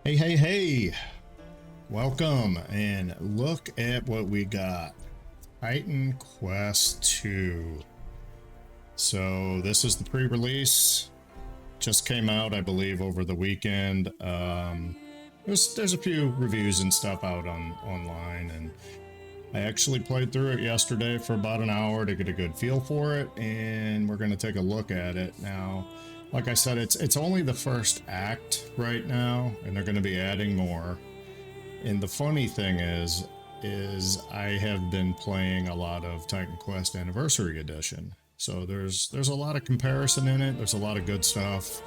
Hey, hey, hey, welcome, and look at what we got. Titan Quest 2. So this is the pre-release, just came out, I believe, over the weekend. There's a few reviews and stuff out online, and I actually played through it yesterday for about an hour to get a good feel for it, and we're going to take a look at it now. Like I said, it's only the first act right now, and they're going to be adding more. And the funny thing is I have been playing a lot of Titan Quest Anniversary Edition. So there's a lot of comparison in it. There's a lot of good stuff.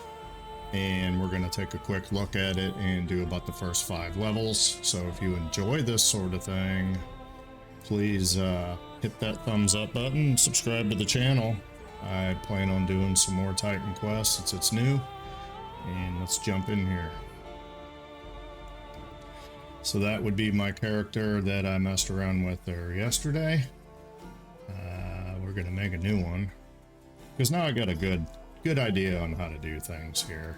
And we're going to take a quick look at it and do about the first 5 levels. So if you enjoy this sort of thing, please hit that thumbs up button, subscribe to the channel. I plan on doing some more Titan Quest since it's new, and let's jump in here. So that would be my character that I messed around with there yesterday. We're gonna make a new one because now I got a good idea on how to do things here.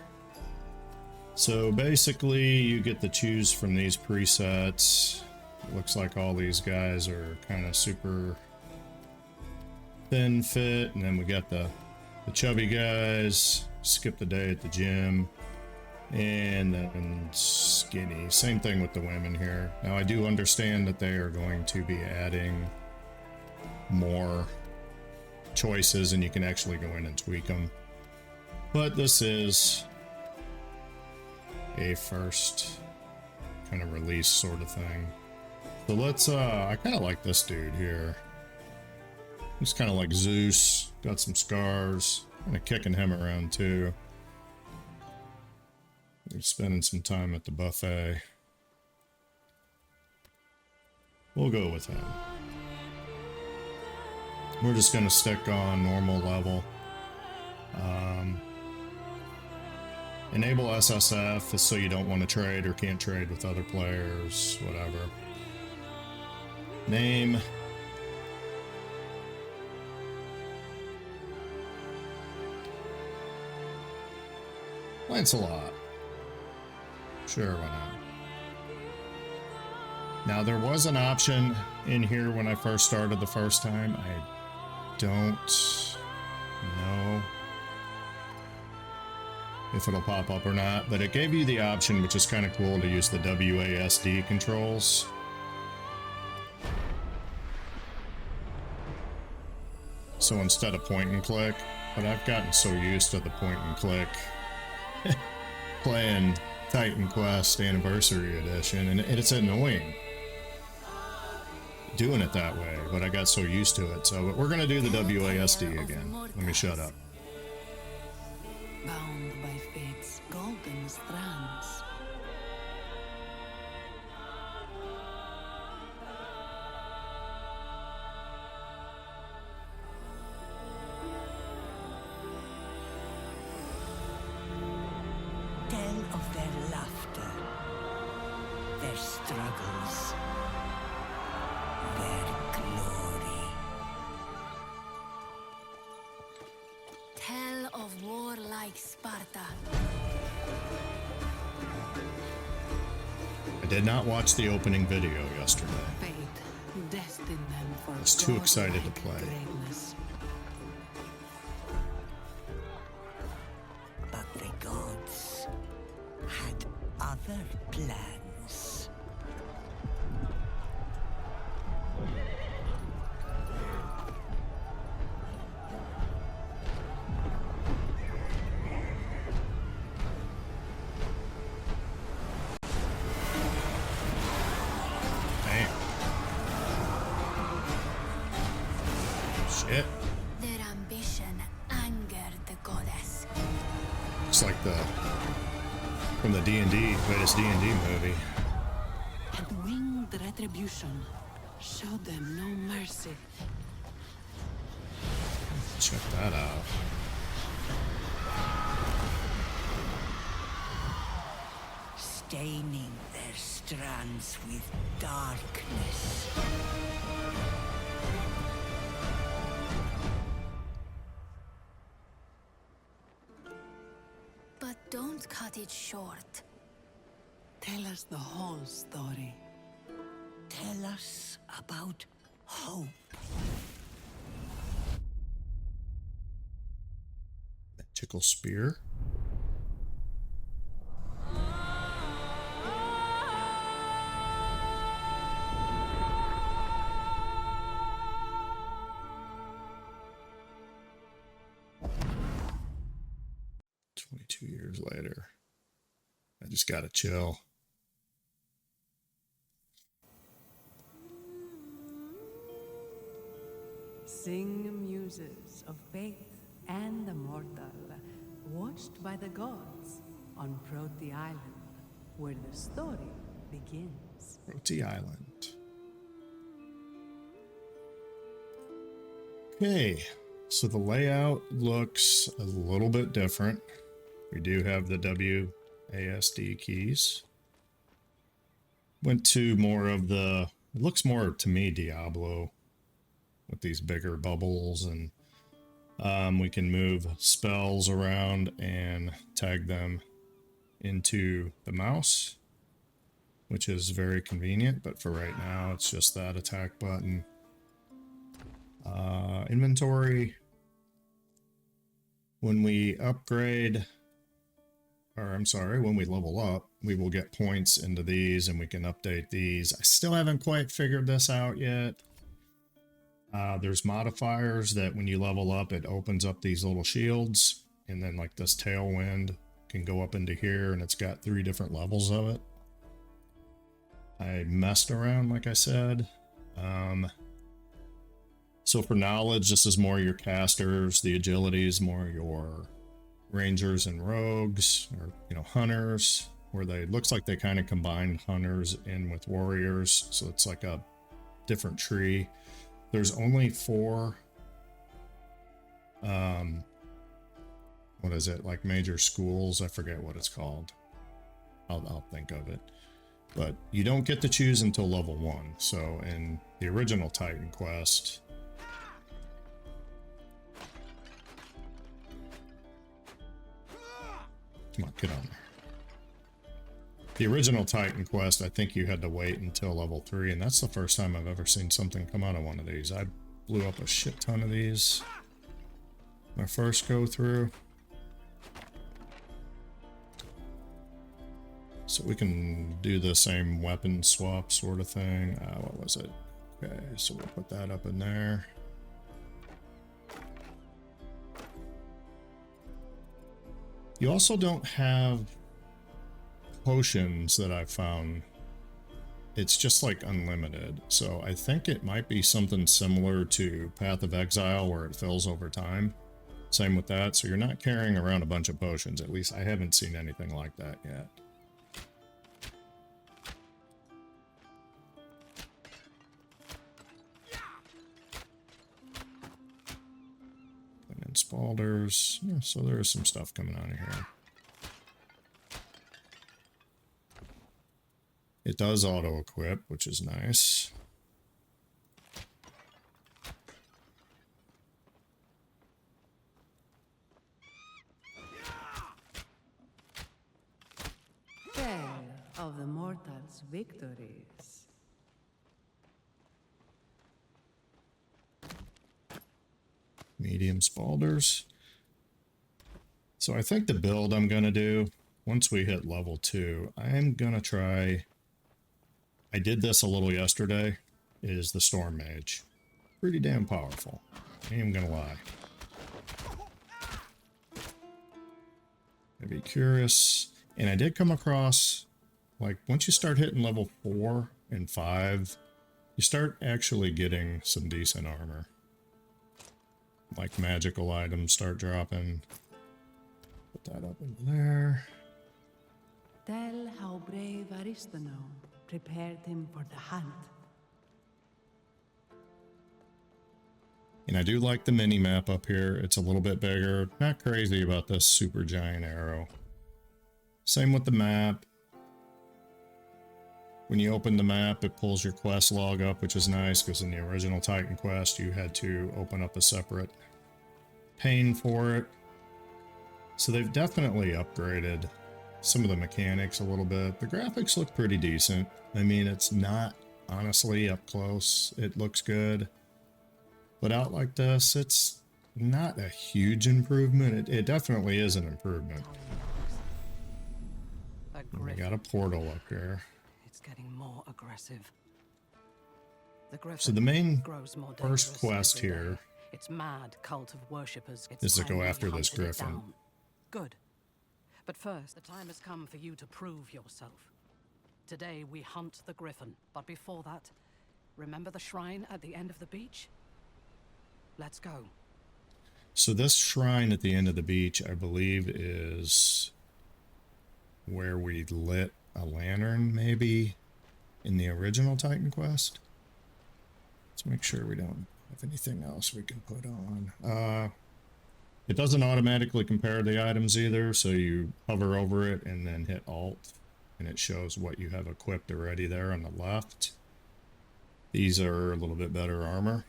So basically you get to choose from these presets. It looks like all these guys are kind of super thin fit, and then we got the chubby guys, skip the day at the gym, and then skinny. Same thing with the women here. Now I do understand that they are going to be adding more choices and you can actually go in and tweak them, but this is a first kind of release sort of thing. So let's I kind of like this dude here. He's kind of like Zeus, got some scars, kind of kicking him around too. He's spending some time at the buffet. We'll go with him. We're just going to stick on normal level. Enable SSF is so you don't want to trade or can't trade with other players, whatever. Name. Lancelot. Sure, why not? Now there was an option in here when I first started the first time. I don't know if it'll pop up or not, but it gave you the option, which is kind of cool, to use the WASD controls. So instead of point and click, but I've gotten so used to the point and click playing Titan Quest Anniversary Edition, and it's annoying doing it that way, but I got so used to it. So we're gonna do the WASD again. Let me shut up. Bound by fate's golden strands. Tell of their laughter, their struggles, their glory. Tell of warlike Sparta. I did not watch the opening video yesterday. Fate destined them for I was too excited to godlike play. greatness. But the gods had other plans. Damn. Shit. Their ambition angered the goddess. It's like from the D&D, latest D&D movie. And winged retribution showed them no mercy. Check that out. Staining their strands with darkness. But don't cut it short. Tell us the whole story. Tell us about hope. Magical spear. Years later, I just gotta chill. Sing muses of faith and the mortal, watched by the gods on Proti Island, where the story begins. Proti Island. Okay, so the layout looks a little bit different. We do have the WASD keys. Went to more of the, it looks more to me Diablo with these bigger bubbles, and we can move spells around and tag them into the mouse, which is very convenient, but for right now it's just that attack button. Inventory. When we upgrade, or I'm sorry, when we level up, we will get points into these and we can update these. I still haven't quite figured this out yet. There's modifiers that when you level up, it opens up these little shields, and then like this tailwind can go up into here, and it's got 3 different levels of it. I messed around, like I said. So for knowledge, this is more your casters. The agility is more your rangers and rogues, or hunters, where they looks like they kind of combined hunters in with warriors, so it's like a different tree. There's only 4 what is it, like major schools? I forget what it's called. I'll think of it. But you don't get to choose until level 1. So in the original Titan Quest, come on, get on there. The original Titan Quest, I think you had to wait until level 3, and that's the first time I've ever seen something come out of one of these. I blew up a shit ton of these my first go through. So we can do the same weapon swap sort of thing. What was it? Okay, so we'll put that up in there. You also don't have potions that I've found. It's just like unlimited. So I think it might be something similar to Path of Exile, where it fills over time. Same with that. So you're not carrying around a bunch of potions. At least I haven't seen anything like that yet. And Spalders. Yeah, so there is some stuff coming out of here. It does auto-equip, which is nice. Tale of the mortals' victories. Medium Spalders. So I think the build I'm going to do, once we hit level 2, I'm going to try... I did this a little yesterday, is the Storm Mage. Pretty damn powerful. I ain't gonna lie. I'd be curious. And I did come across, like, once you start hitting level 4 and 5, you start actually getting some decent armor. Like, magical items start dropping. Put that up into there. Tell how brave Aristono prepared him for the hunt. And I do like the mini map up here. It's a little bit bigger. Not crazy about this super giant arrow. Same with the map. When you open the map, it pulls your quest log up, which is nice, because in the original Titan Quest, you had to open up a separate pane for it. So they've definitely upgraded some of the mechanics a little bit. The graphics look pretty decent. I mean, it's not, honestly, up close. It looks good. But out like this, it's not a huge improvement. It definitely is an improvement. We got a portal up here. It's getting more aggressive. So the main grows more first quest every day. here Its mad cult of worshippers. is to go after this griffin. Good. But first, the time has come for you to prove yourself. Today we hunt the griffin, but before that, remember the shrine at the end of the beach? Let's go. So this shrine at the end of the beach, I believe, is where we lit a lantern, maybe, in the original Titan Quest. Let's make sure we don't have anything else we can put on. It doesn't automatically compare the items either, so you hover over it and then hit Alt, and it shows what you have equipped already there on the left. These are a little bit better armor.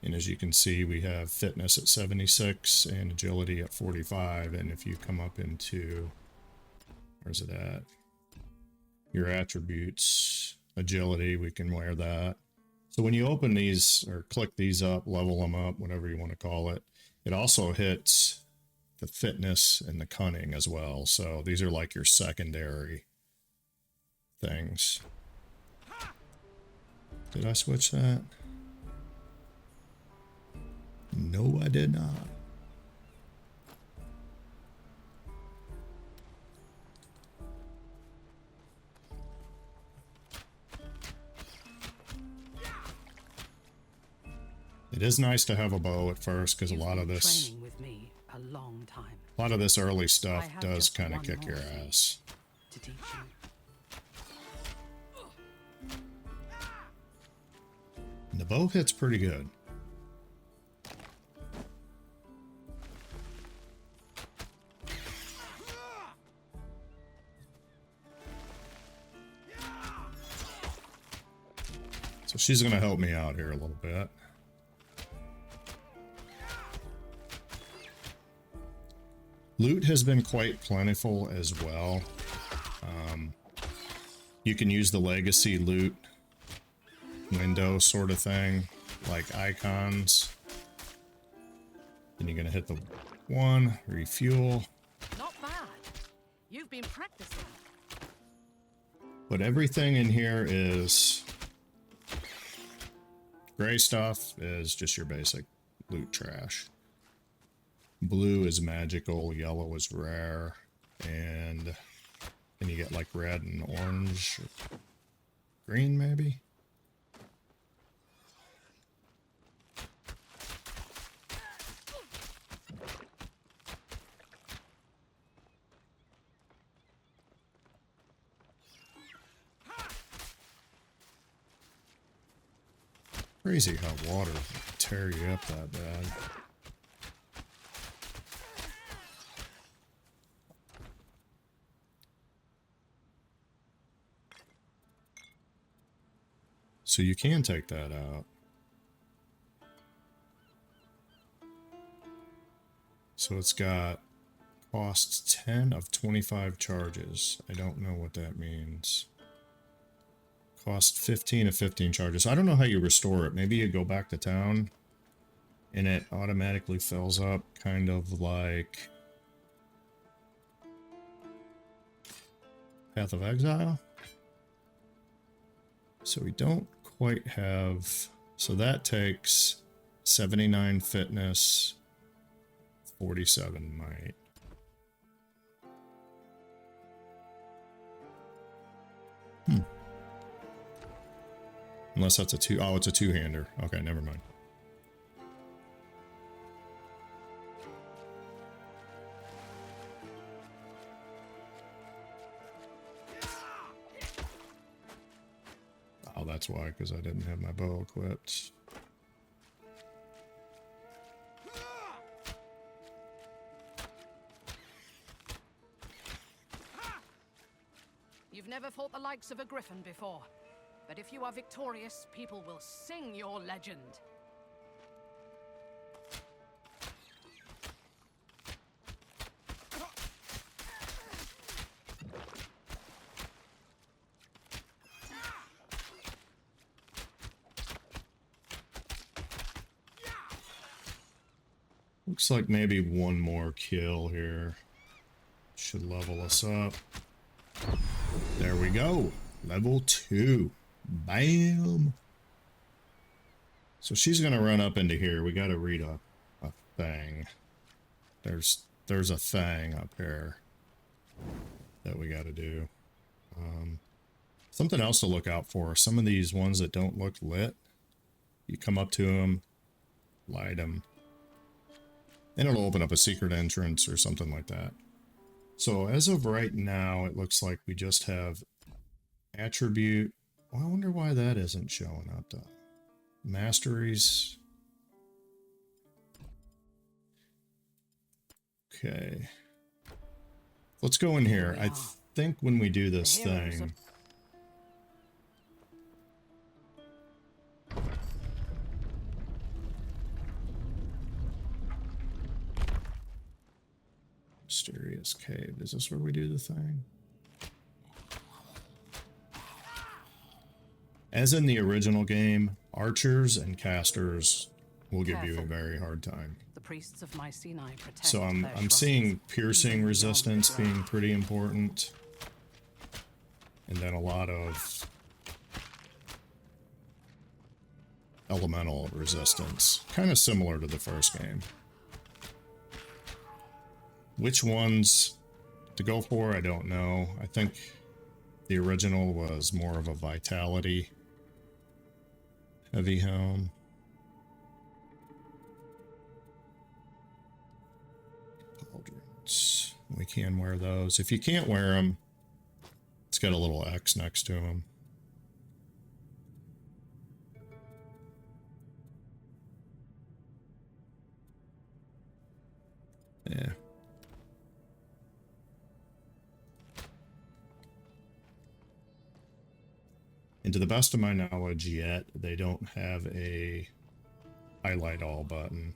And as you can see, we have fitness at 76 and agility at 45. And if you come up into, where's it at? Your attributes, agility, we can wear that. So when you open these or click these up, level them up, whatever you want to call it, it also hits the fitness and the cunning as well. So these are like your secondary things. Did I switch that? No, I did not. It is nice to have a bow at first, because a lot of this, training with me a long time. a lot of this early stuff does kind of kick your ass. To teach you. And the bow hits pretty good. So she's going to help me out here a little bit. Loot has been quite plentiful as well. You can use the legacy loot window sort of thing, like icons. Then you're going to hit the one, refuel. Not bad. You've been practicing. But everything in here is... Gray stuff is just your basic loot trash. Blue is magical, yellow is rare, and then you get like red and orange, or green maybe? Crazy how water can tear you up that bad. So you can take that out. So it's got cost 10 of 25 charges. I don't know what that means. Cost 15 of 15 charges. I don't know how you restore it. Maybe you go back to town and it automatically fills up, kind of like Path of Exile. So we don't quite have... So that takes 79 fitness, 47 might. Unless that's a two... Oh, it's a two-hander. Okay, never mind. Oh, that's why, because I didn't have my bow equipped. You've never fought the likes of a griffin before, but if you are victorious, people will sing your legend. Looks like maybe one more kill here. Should level us up. There we go. Level 2. Bam. So she's going to run up into here. We got to read a thing. There's a thing up here that we got to do. Something else to look out for. Some of these ones that don't look lit, you come up to them, light them, and it'll open up a secret entrance or something like that. So as of right now, it looks like we just have attribute. Well, I wonder why that isn't showing up though. Masteries. Okay. Let's go in here. I think when we do this thing, Mysterious Cave. Is this where we do the thing? As in the original game, archers and casters will give you a very hard time. The priests of Mycenae protect So I'm shrines, seeing piercing even resistance beyond the being pretty important. And then a lot of elemental resistance. Kind of similar to the first game. Which ones to go for, I don't know. I think the original was more of a vitality heavy helm. Pauldrons. We can wear those. If you can't wear them, it's got a little X next to them. Yeah. And to the best of my knowledge yet, they don't have a highlight all button.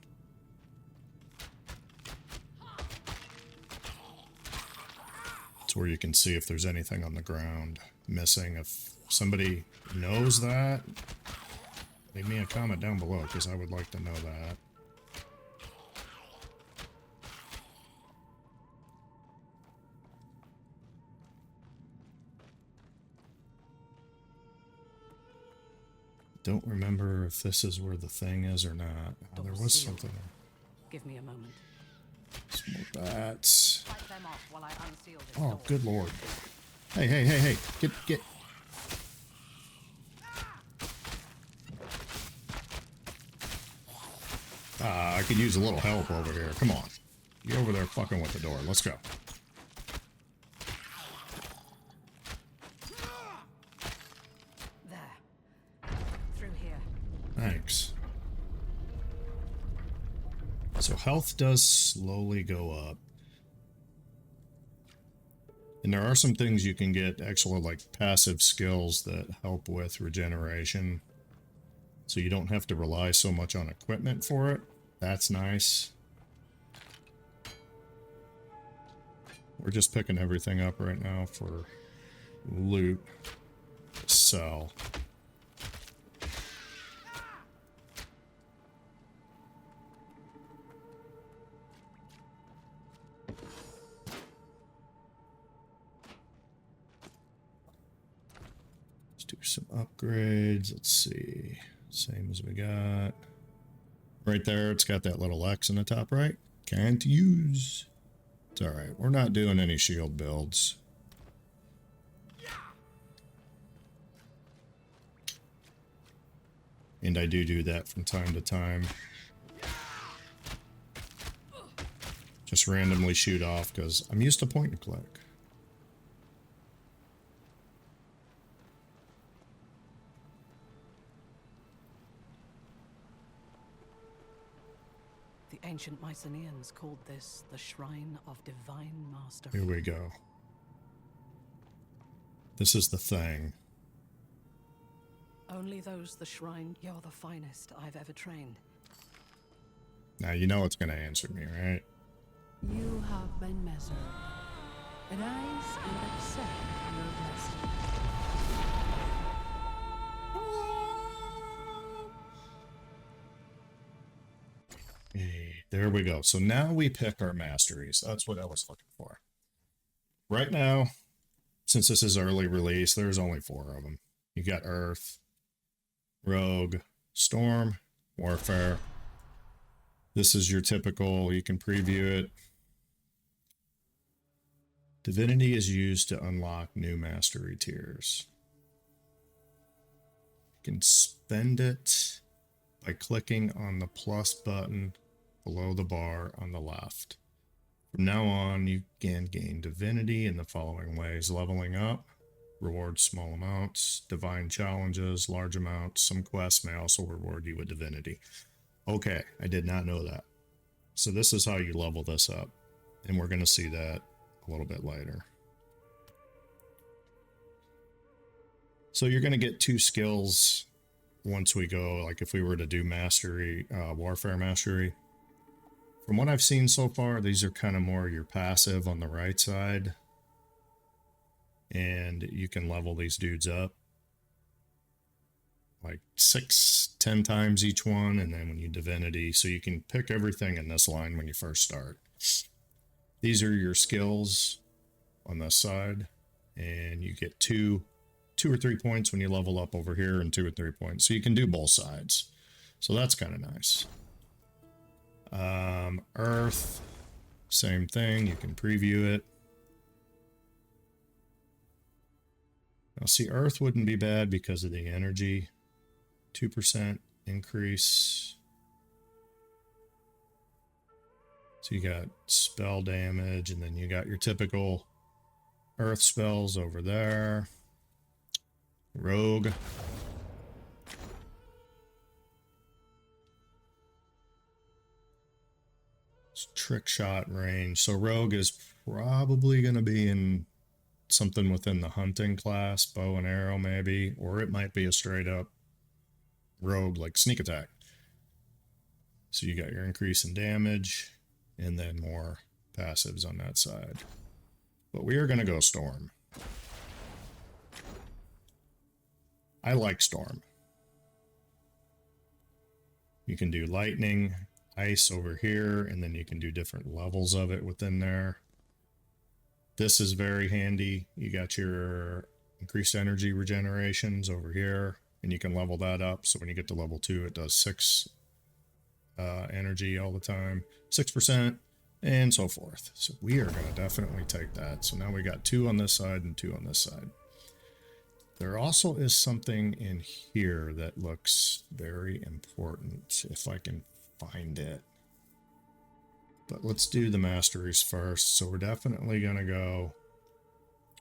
It's where you can see if there's anything on the ground missing. If somebody knows that, leave me a comment down below because I would like to know that. Don't remember if this is where the thing is or not. Oh, there was something. Give me a moment. Smoke bats. Fight them off while I unseal this Oh, door. good lord. Hey, hey, hey, hey. Get. I could use a little help over here. Come on. Get over there fucking with the door. Let's go. Thanks. So health does slowly go up. And there are some things you can get, actual like passive skills that help with regeneration. So you don't have to rely so much on equipment for it. That's nice. We're just picking everything up right now for loot to sell. Do some upgrades. Let's see. Same as we got. Right there, it's got that little X in the top right. Can't use. It's alright. We're not doing any shield builds. And I do that from time to time. Just randomly shoot off because I'm used to point and click. The ancient Mycenaeans called this the Shrine of Divine Mastery. Here we go. This is the thing. Only those the shrine. You're the finest I've ever trained. Now you know it's going to answer me, right? You have been measured. Rise and accept your blessing. Hey, there we go. So now we pick our masteries. That's what I was looking for. Right now, since this is early release, there's only 4 of them. You got Earth, Rogue, Storm, Warfare. This is your typical, you can preview it. Divinity is used to unlock new mastery tiers. You can spend it by clicking on the plus button below the bar on the left. From now on, you can gain divinity in the following ways: leveling up, reward small amounts, divine challenges, large amounts. Some quests may also reward you with divinity. Okay, I did not know that. So this is how you level this up, and we're going to see that a little bit later. So you're going to get 2 skills once we go, like if we were to do mastery, warfare mastery. From what I've seen so far, these are kind of more your passive on the right side. And you can level these dudes up like 6-10 times each one, and then when you divinity, so you can pick everything in this line when you first start. These are your skills on this side, and you get 2 or 3 points when you level up over here, and 2 or 3 points, so you can do both sides. So that's kind of nice. Earth, same thing, you can preview it. Now see, Earth wouldn't be bad because of the energy. 2% increase. So you got spell damage, and then you got your typical Earth spells over there. Rogue. It's trick shot range. So Rogue is probably going to be in something within the hunting class, bow and arrow maybe, or it might be a straight up Rogue like sneak attack. So you got your increase in damage and then more passives on that side. But we are going to go Storm. I like Storm. You can do lightning, ice over here, and then you can do different levels of it within there. This is very handy. You got your increased energy regenerations over here, and you can level that up. So when you get to level 2, it does 6 energy all the time, 6%, and so forth. So we are going to definitely take that. So now we got 2 on this side and 2 on this side. There also is something in here that looks very important, if I can find it. But let's do the masteries first. So we're definitely going to go,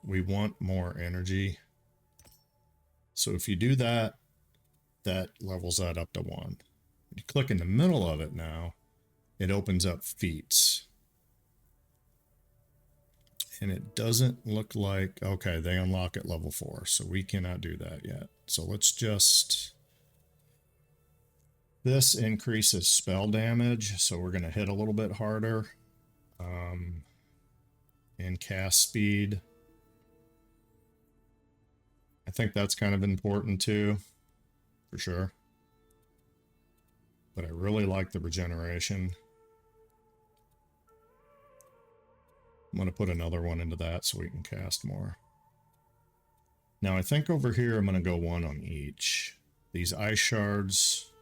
we want more energy. So if you do that, that levels that up to 1. When you click in the middle of it now, it opens up feats. And it doesn't look like, okay, they unlock at level 4, so we cannot do that yet. So let's just, this increases spell damage, so we're going to hit a little bit harder. And cast speed. I think that's kind of important too, for sure. But I really like the regeneration. I'm going to put another one into that so we can cast more. Now I think over here I'm going to go 1 on each. These ice shards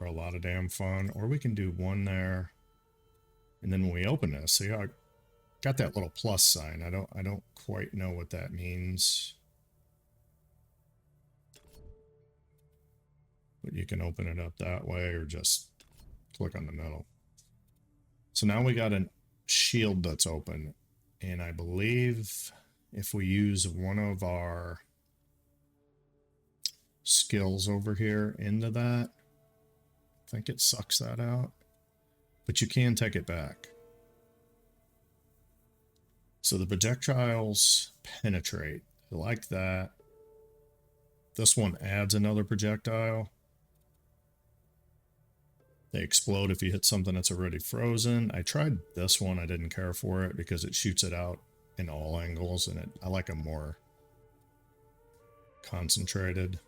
are a lot of damn fun. Or we can do 1 there. And then when we open this, see how I got that little plus sign. I don't quite know what that means. But you can open it up that way or just click on the middle. So now we got a shield that's open. And I believe if we use one of our skills over here into that, I think it sucks that out. But you can take it back. So the projectiles penetrate. I like that. This one adds another projectile. They explode if you hit something that's already frozen. I tried this one. I didn't care for it because it shoots it out in all angles, and I like them more concentrated.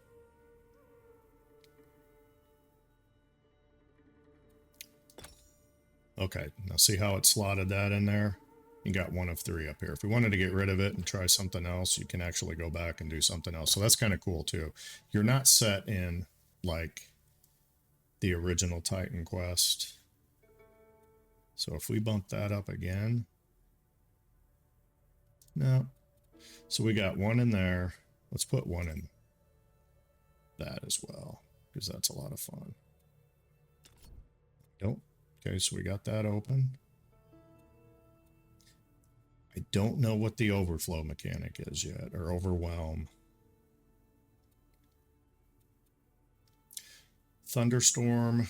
Okay, now see how it slotted that in there? You got 1 of 3 up here. If we wanted to get rid of it and try something else, you can actually go back and do something else. So that's kind of cool too. You're not set in like the original Titan Quest. So if we bump that up again, no. So we got 1 in there. Let's put 1 in that as well, because that's a lot of fun. Nope. Okay, so we got that open. I don't know what the overflow mechanic is yet, or overwhelm. Thunderstorm.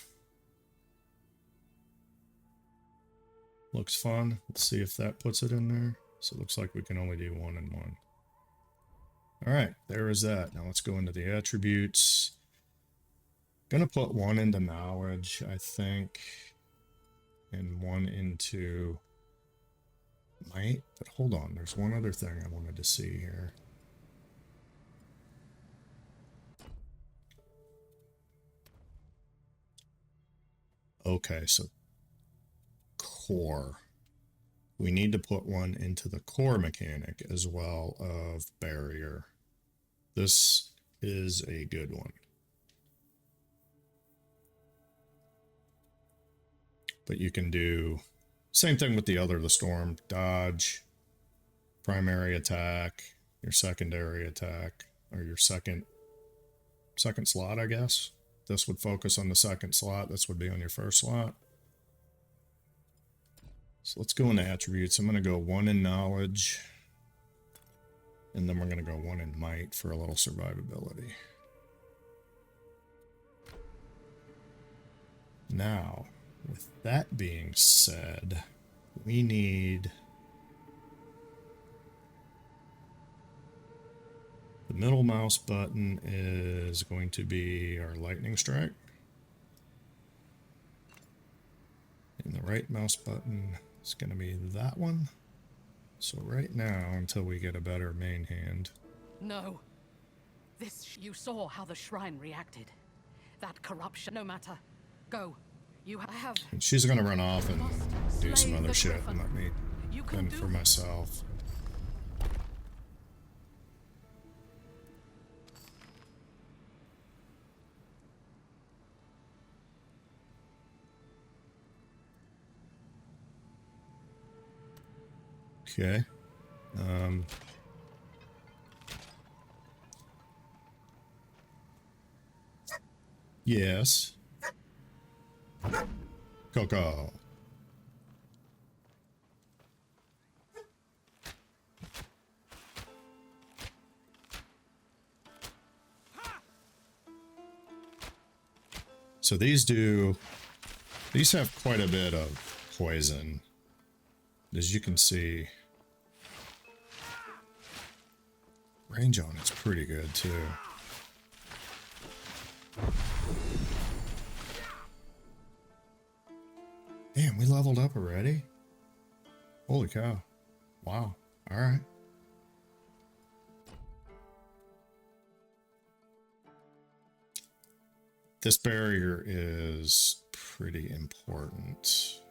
Looks fun. Let's see if that puts it in there. So it looks like we can only do 1 and 1. All right, there is that. Now let's go into the attributes. Gonna put 1 into knowledge, I think, and 1 into might. But hold on, there's one other thing I wanted to see here. Okay, so core. We need to put 1 into the core mechanic as well of barrier. This is a good one. But you can do same thing with the storm, dodge, primary attack, your secondary attack, or your second slot, I guess. This would focus on the second slot. This would be on your first slot. So let's go into attributes. I'm going to go 1 in knowledge, and then we're going to go 1 in might for a little survivability. Now, with that being said, we need the middle mouse button is going to be our lightning strike. And the right mouse button is going to be that one. So right now, until we get a better main hand. No. You saw how the shrine reacted. That corruption, no matter. Go. You have... And she's going to run off and do some slay other the shit griffin. and let me You can fend do for myself. Okay. Yes. Coco. So these have quite a bit of poison. As you can see, range on it's pretty good too. Damn, we leveled up already? Holy cow. Wow. All right. This barrier is pretty important.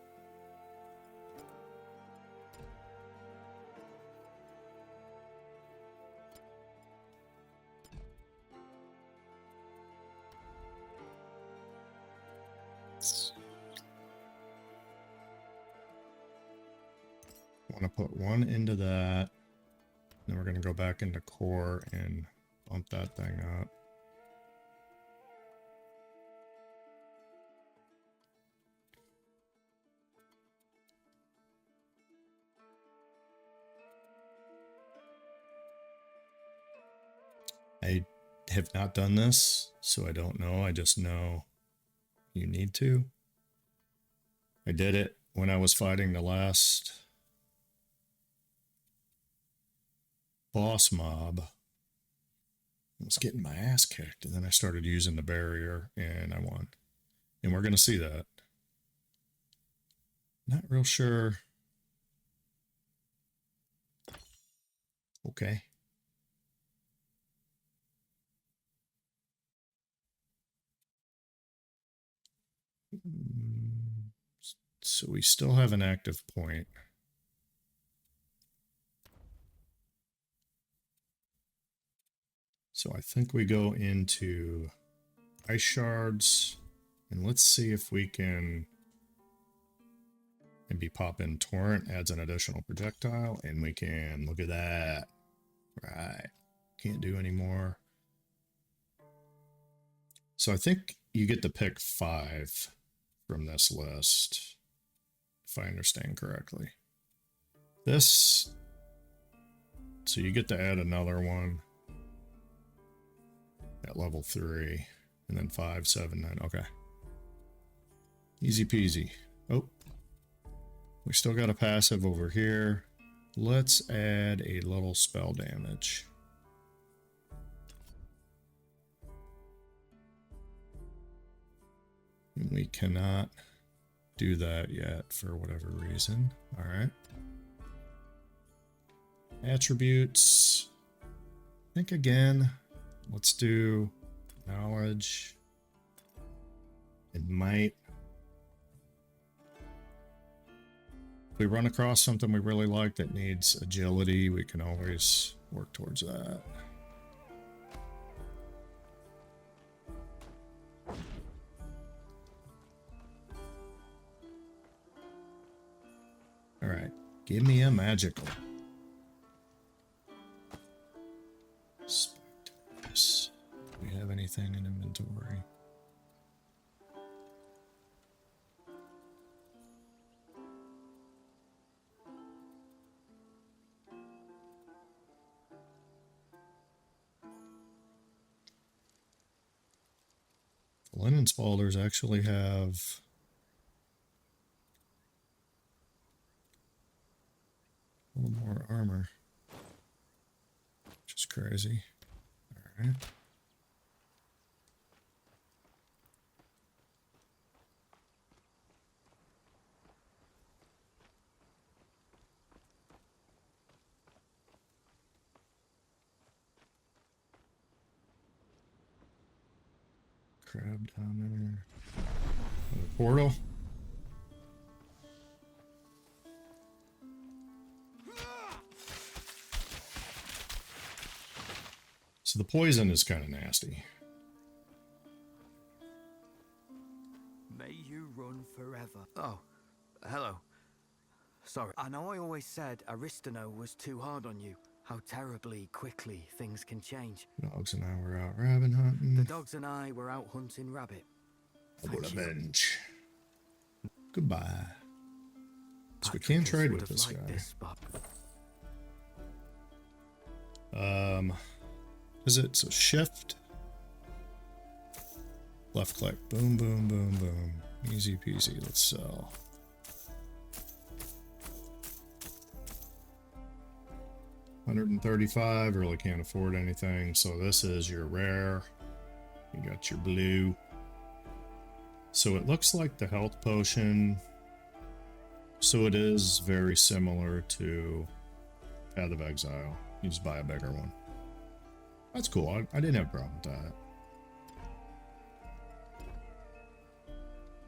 Want to put 1 into that. Then we're going to go back into core and bump that thing up. I have not done this, so I don't know. I just know you need to. I did it when I was fighting the last boss mob. I was getting my ass kicked, and then I started using the barrier, and I won. And we're going to see that. Not real sure. Okay. So we still have an active point. So I think we go into ice shards, and let's see if we can maybe pop in torrent, adds an additional projectile, and we can, look at that. Right. Can't do any more. So I think you get to pick 5 from this list, if I understand correctly. This, so you get to add another one at level 3, and then 5, 7, 9. Okay. Easy peasy. Oh, we still got a passive over here. Let's add a little spell damage. And we cannot do that yet for whatever reason. All right. Attributes. Think again. Let's do knowledge and might. If we run across something we really like that needs agility, we can always work towards that. All right, give me a magical. Spectres. Do we have anything in inventory? The linen spalders actually have a little more armor, which is crazy. All right. Crab down there. Another portal. So the poison is kind of nasty. May you run forever. Oh, hello. Sorry. I know I always said Aristano was too hard on you. How terribly quickly things can change. Dogs and I were out rabbit hunting. The dogs and I were out hunting rabbit. What a bench. Goodbye. So we Patrick can trade would with have this liked guy. this spot. Is it so shift? Left click. Boom, boom, boom, boom. Easy peasy. Let's sell. $135. Really can't afford anything. So this is your rare. You got your blue. So it looks like the health potion. So it is very similar to Path of Exile. You just buy a bigger one. That's cool. I didn't have a problem with that.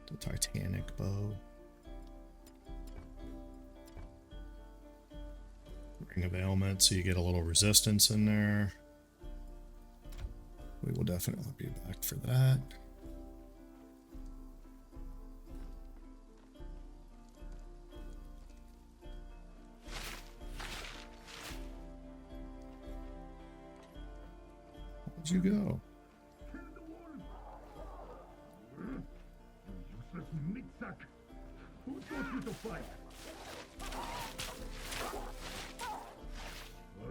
The Titanic bow. Ring of Ailment, so you get a little resistance in there. We will definitely be back for that. Where'd you go? Who taught you to fight?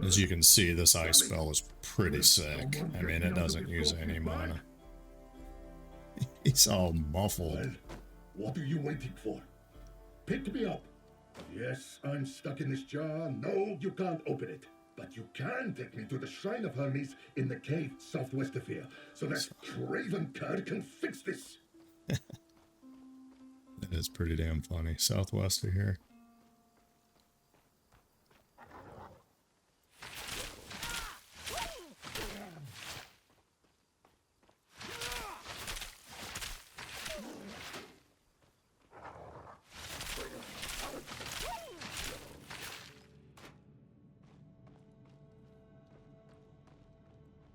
As you can see, this ice spell is pretty sick. I mean, it doesn't use any mana. He's all muffled. Well, what are you waiting for? Pick me up. Yes, I'm stuck in this jar. No, you can't open it. But you can take me to the Shrine of Hermes in the cave southwest of here, so that craven cur can fix this. That is pretty damn funny. Southwest of here.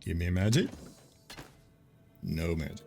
Give me a magic. No magic.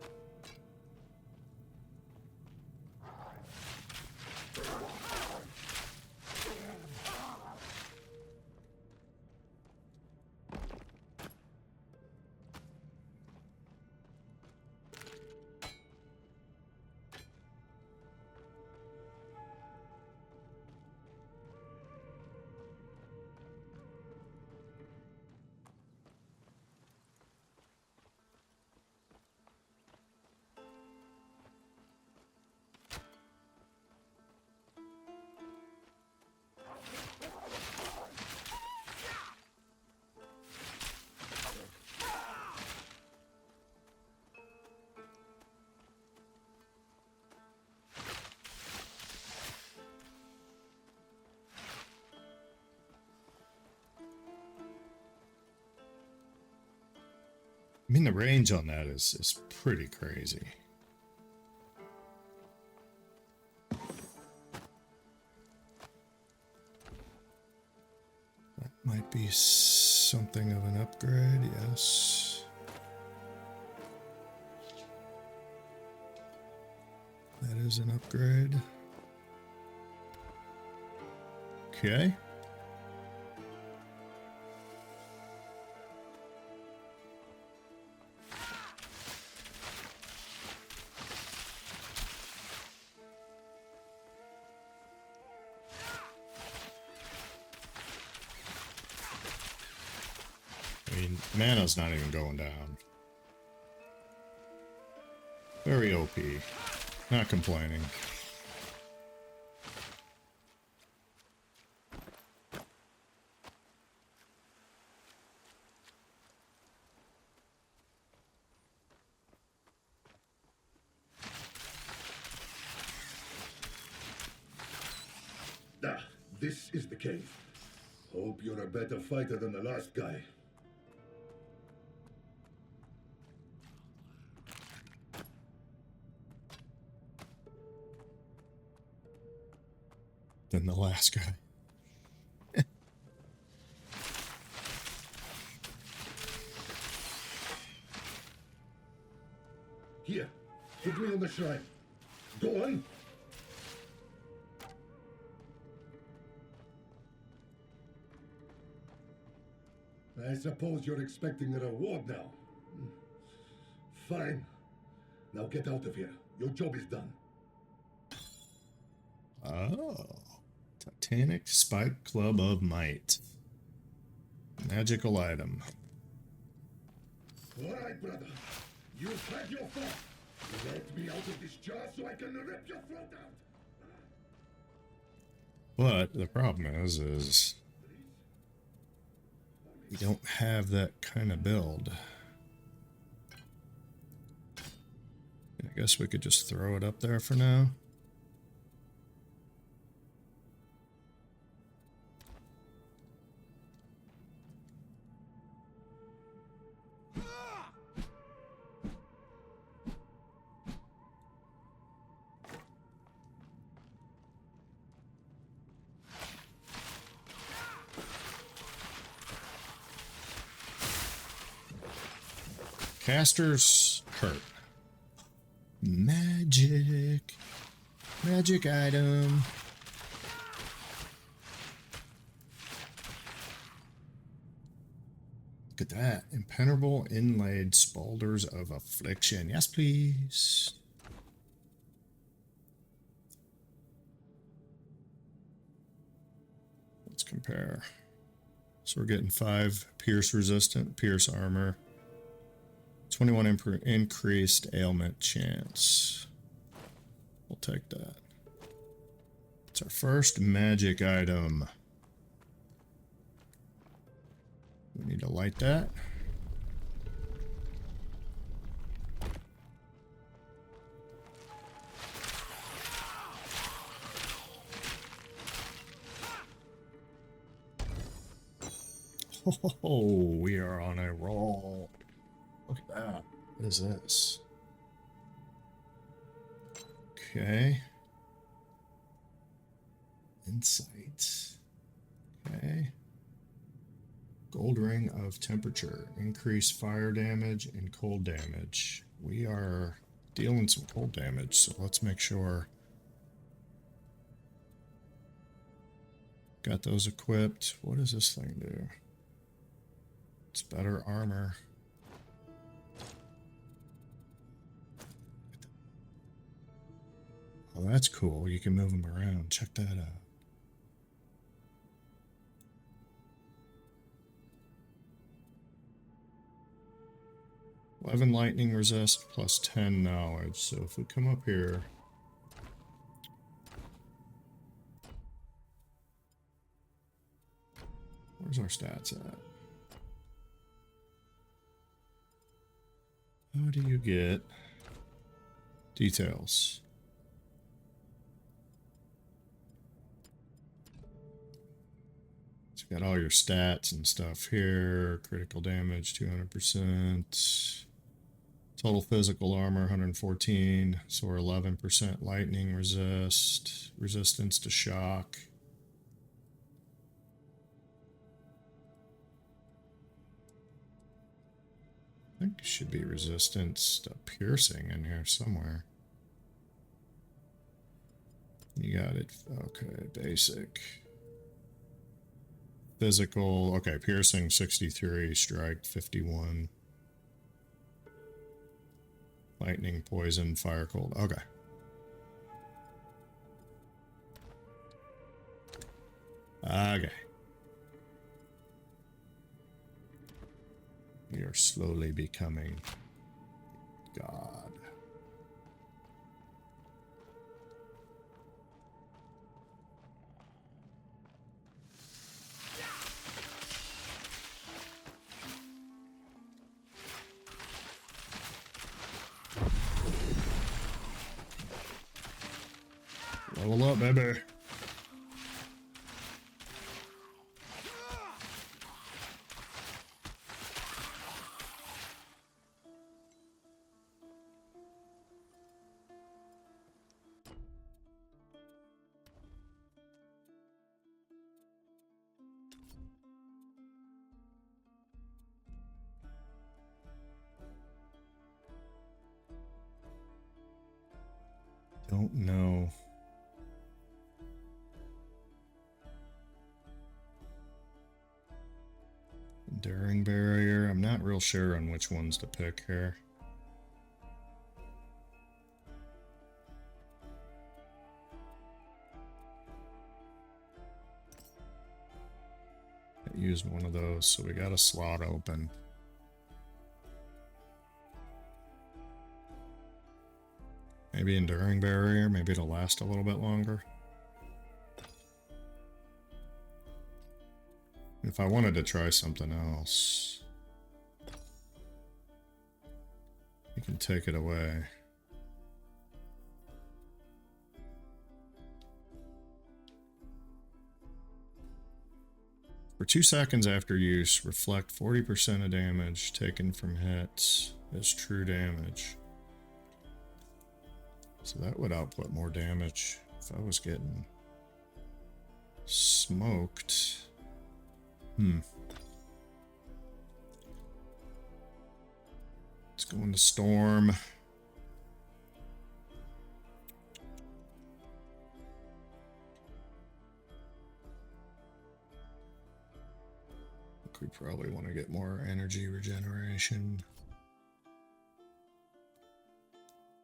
I mean, the range on that is pretty crazy. That might be something of an upgrade, yes. That is an upgrade. Okay. I mean, mana's not even going down. Very OP. Not complaining. Ah, this is the cave. Hope you're a better fighter than the last guy. Than the last guy. Here, put me on the shrine. Go on. I suppose you're expecting a reward now. Fine. Now get out of here. Your job is done. Oh. Titanic Spike Club of Might. Magical item. All right, brother. You've had your fun. Let me out of this jar so I can rip your throat out. But the problem is we don't have that kind of build. I guess we could just throw it up there for now. Casters hurt. Magic. Magic item. Look at that. Impenetrable inlaid spaulders of affliction. Yes, please. Let's compare. So we're getting 5 pierce resistant, pierce armor. 21 increased ailment chance. We'll take that. It's our first magic item. We need to light that. Oh, we are on a roll. Look at that. What is this? Okay. Insight. Okay. Gold ring of temperature. Increase fire damage and cold damage. We are dealing some cold damage, so let's make sure. Got those equipped. What does this thing do? It's better armor. Oh, that's cool. You can move them around. Check that out. +11 lightning resist, +10 knowledge. So if we come up here, where's our stats at? How do you get details? So you got all your stats and stuff here. Critical damage 200%. Total physical armor 114. So we're 11% lightning resist. Resistance to shock. I think there should be resistance to piercing in here somewhere. You got it. Okay, basic. Physical. Okay, piercing 63, strike 51. Lightning, poison, fire, cold. Okay. Okay. We are slowly becoming God. Level up, baby. Don't know. Enduring barrier. I'm not real sure on which ones to pick here. I used one of those, so we got a slot open. Maybe enduring barrier. Maybe it'll last a little bit longer. If I wanted to try something else, you can take it away. For 2 seconds after use, reflect 40% of damage taken from hits as true damage. So that would output more damage if I was getting smoked. Let's go into storm. We probably want to get more energy regeneration.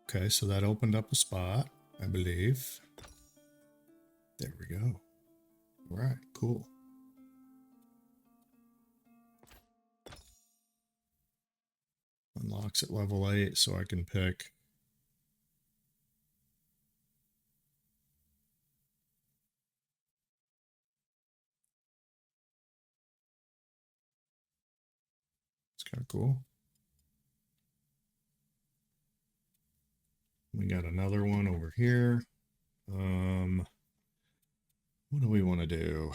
Okay, so that opened up a spot, I believe. There we go. All right, cool. Unlocks at level 8, so I can pick it's kind of cool. We got another one over here. What do we want to do?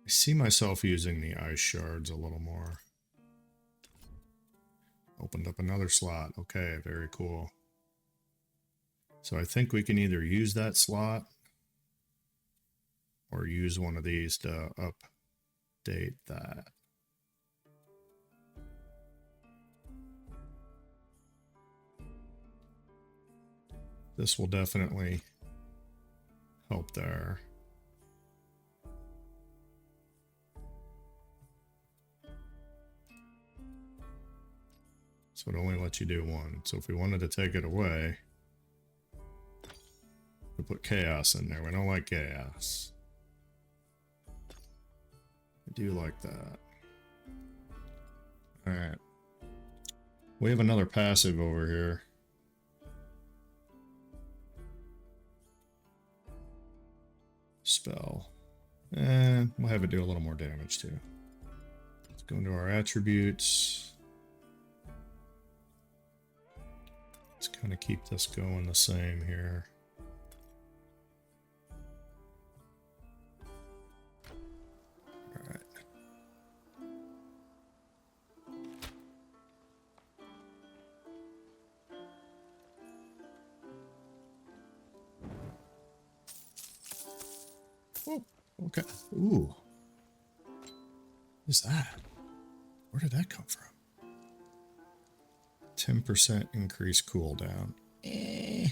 I see myself using the ice shards a little more. Opened up another slot. Okay, very cool. So I think we can either use that slot or use one of these to update that. This will definitely help there. So it only lets you do one. So if we wanted to take it away, we put chaos in there. We don't like chaos. I do like that. Alright. We have another passive over here. Spell. And we'll have it do a little more damage too. Let's go into our attributes. Let's kind of keep this going the same here. Alright. Oh, okay. Ooh. What is that? Where did that come from? 10% increase cooldown. Eh.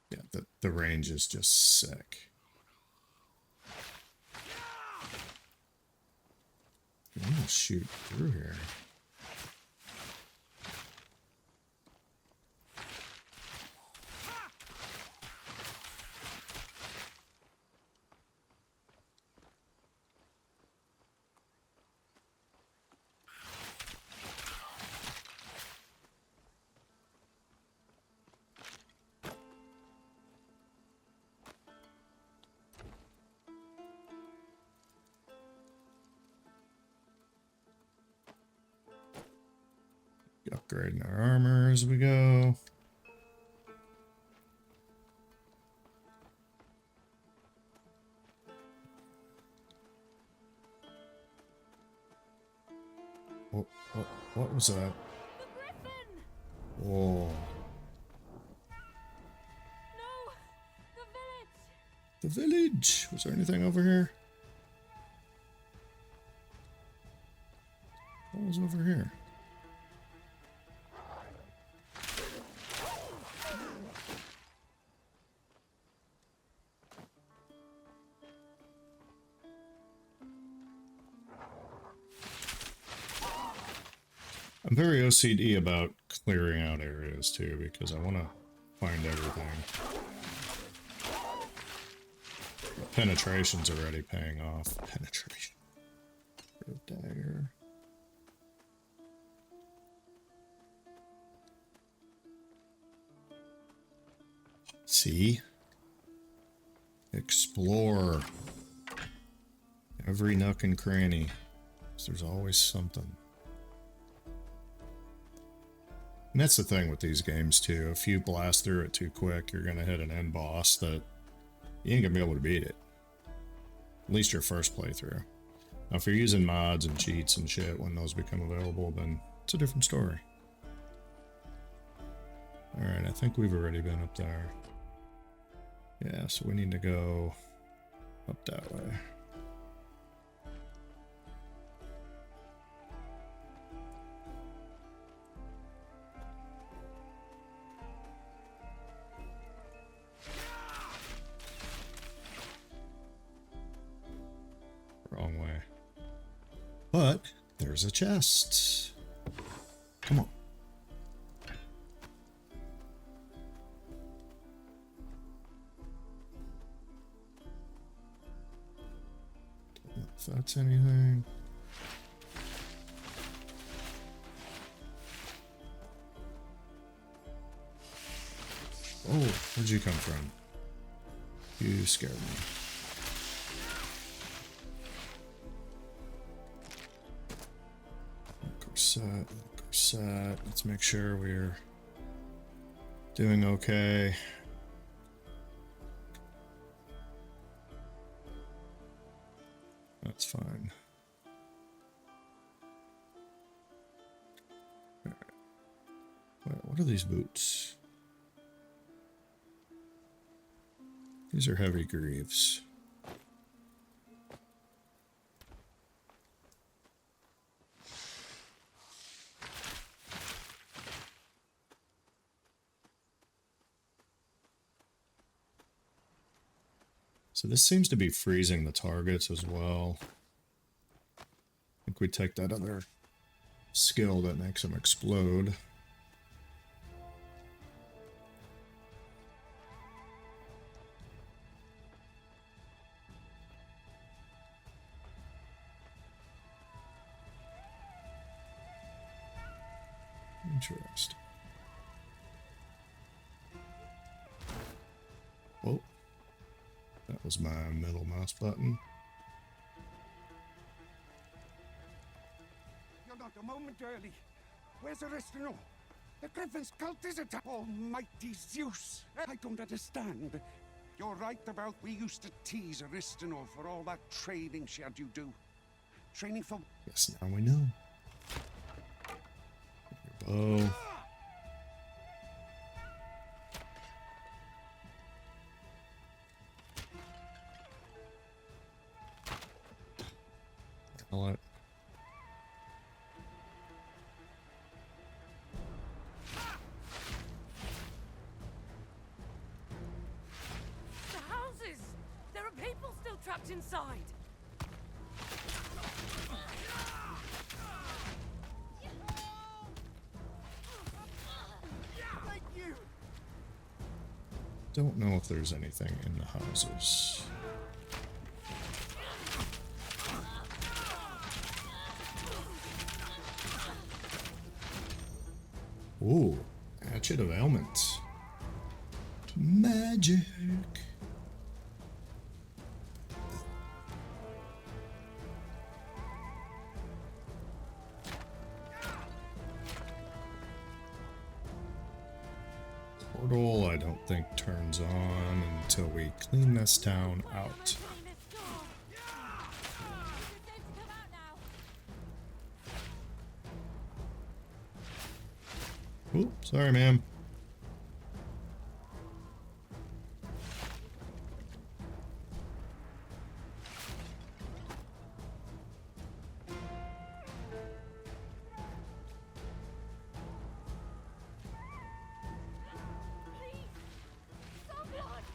Yeah, the range is just sick. I'm gonna shoot through here. Upgrading our armor as we go. What was that? The griffin! Whoa. No! The village! The village! Was there anything over here? What was over here? I'm very OCD about clearing out areas too, because I want to find everything. But penetration's already paying off. Penetration. Dagger. See? Explore. Every nook and cranny. There's always something. And that's the thing with these games too. If you blast through it too quick, you're gonna hit an end boss that you ain't gonna be able to beat it. At least your first playthrough. Now if you're using mods and cheats and shit when those become available, then it's a different story. Alright, I think we've already been up there. Yeah, so we need to go up that way. Wrong way. But there's a chest. Come on. Don't know if that's anything. Oh, where'd you come from? You scared me. Corset, Set. Let's make sure we're doing okay. That's fine. All right. What are these boots? These are heavy greaves. So this seems to be freezing the targets as well. I think we take that other skill that makes them explode. Interesting. Oh, that was my middle mouse button. You're not a moment early. Where's Aristino? The Griffin's cult is attacked. Almighty Zeus! I don't understand. You're right about we used to tease Aristino for all that training she had you do. Training for... Yes, now we know. Your bow. What? The houses! There are people still trapped inside! Thank you! Don't know if there's anything in the houses. Ooh, Hatchet of Ailments. Magic. Portal, I don't think turns on until we clean this town out. Oop, sorry, ma'am.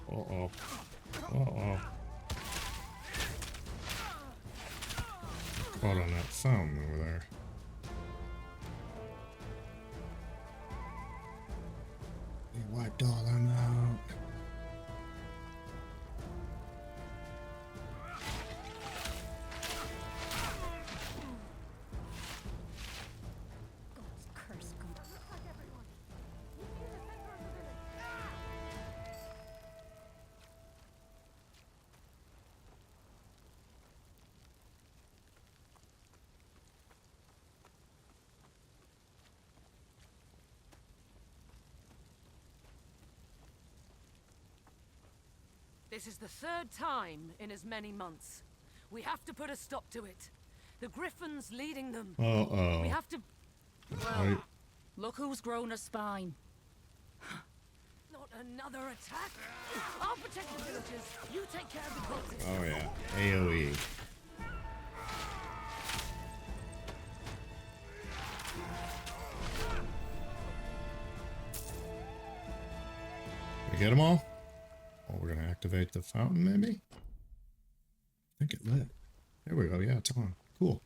Uh-oh. Uh-oh. Caught on that fountain over there. They wiped all them out. God's curse come. This is the third time in as many months. We have to put a stop to it. The Griffin's leading them. Uh-oh. We have to... Right. Look who's grown a spine. Not another attack. I'll protect the villagers. You take care of the cultists. Oh yeah, AoE. We get them all? Oh, we're gonna activate the fountain, maybe? I think it lit. There we go. Yeah, it's on. Cool.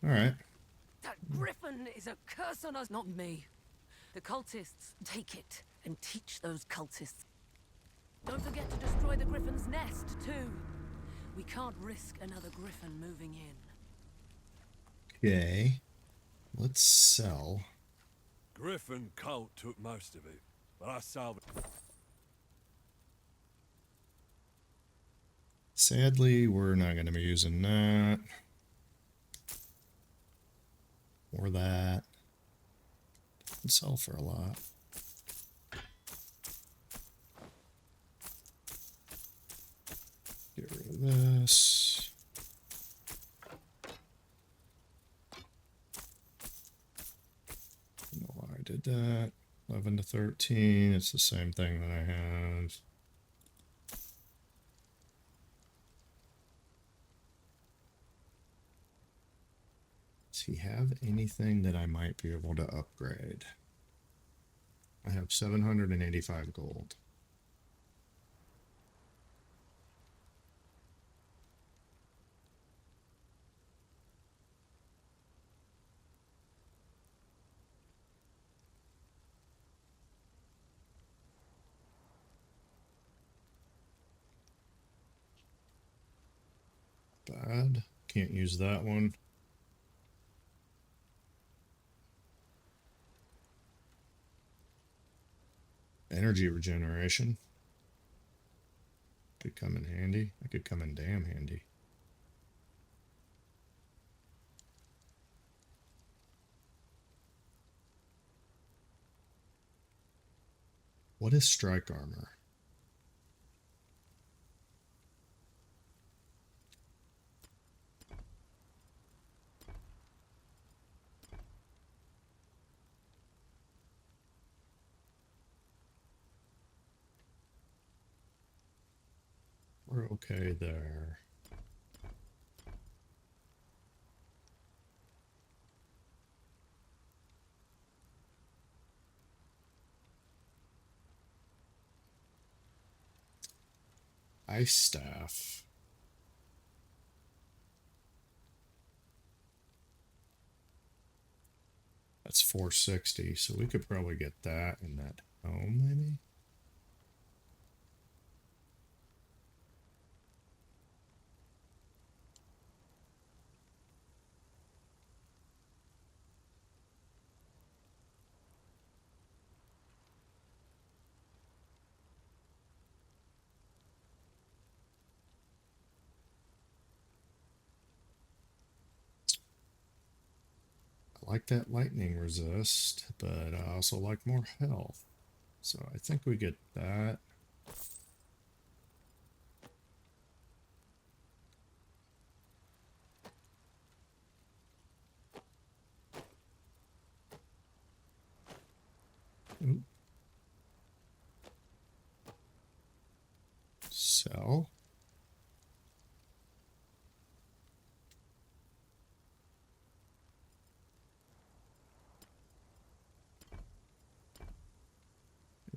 All right. That Griffin is a curse on us, not me. The cultists take it and teach those cultists. Don't forget to destroy the Griffin's nest, too. We can't risk another Griffin moving in. Okay. Let's sell. Griffin cult took most of it, but I salvaged. Sadly, we're not going to be using that. Or that. Doesn't sell for a lot. Get rid of this. I don't know why I did that. 11 to 13. It's the same thing that I had. Does he have anything that I might be able to upgrade? I have 785 gold. Bad. Can't use that one. Energy regeneration. Could come in handy. That could come in damn handy. What is strike armor? We're okay there. Ice staff. That's 460, so we could probably get that in that home, maybe? I like that lightning resist, but I also like more health. So I think we get that. Ooh. Sell.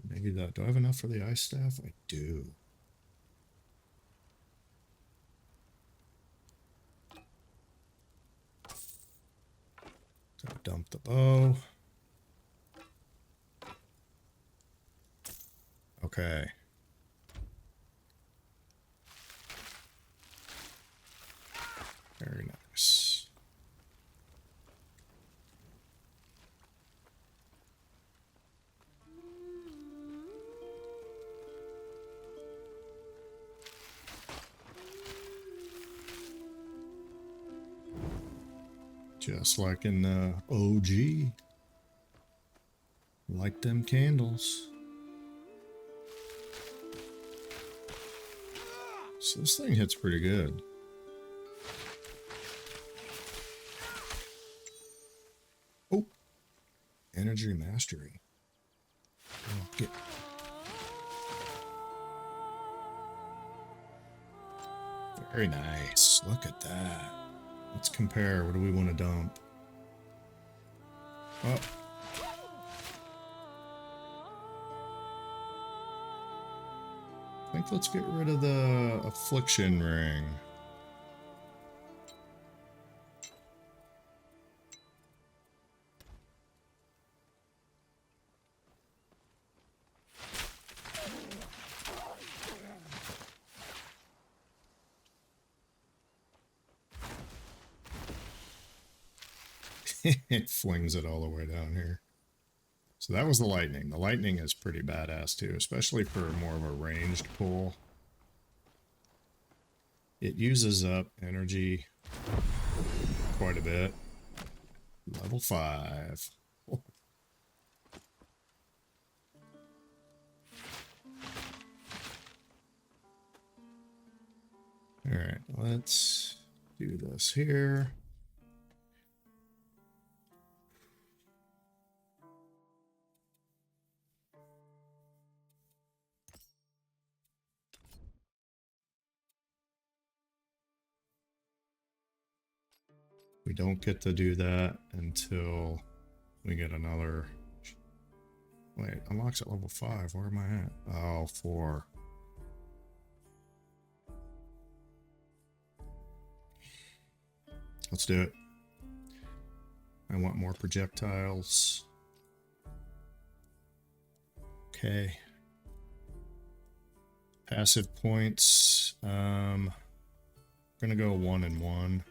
Maybe that. Do I have enough for the ice staff? I do. Gotta dump the bow. Okay. Very nice. Just like in the OG. Like them candles. So this thing hits pretty good. Oh! Energy mastery. Oh, get... Very nice. Look at that. Let's compare. What do we want to dump? Oh. I think let's get rid of the affliction ring. It flings it all the way down here. So that was the lightning. The lightning is pretty badass too, especially for more of a ranged pull. It uses up energy quite a bit. Level 5. Oh. All right, let's do this here. We don't get to do that until we get another. Wait, unlocks at level 5. Where am I at? Oh, 4. Let's do it. I want more projectiles. Okay. Passive points. Gonna go 1 and 1.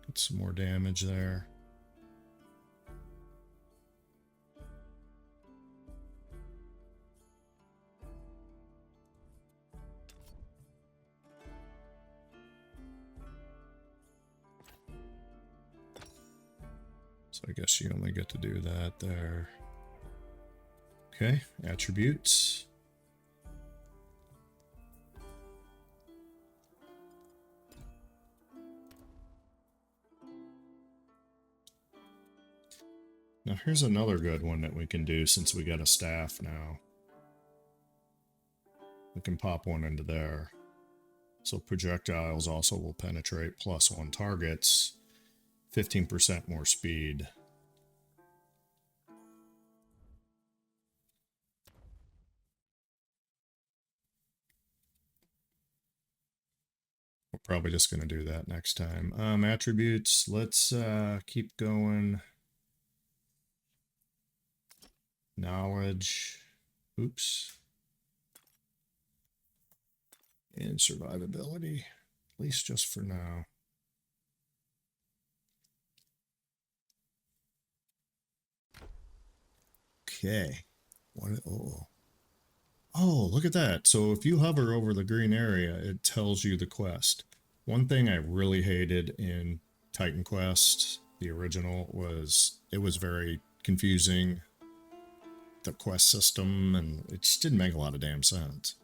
Get some more damage there. So I guess you only get to do that there. Okay, attributes. Now here's another good one that we can do since we got a staff now. We can pop one into there. So projectiles also will penetrate plus on targets. 15% more speed. We're probably just going to do that next time. Attributes, let's keep going. Knowledge. Oops. And survivability, at least just for now. Okay. What? Oh, look at that. So if you hover over the green area, it tells you the quest. One thing I really hated in Titan Quest, the original, was it was very confusing. The quest system, and it just didn't make a lot of damn sense.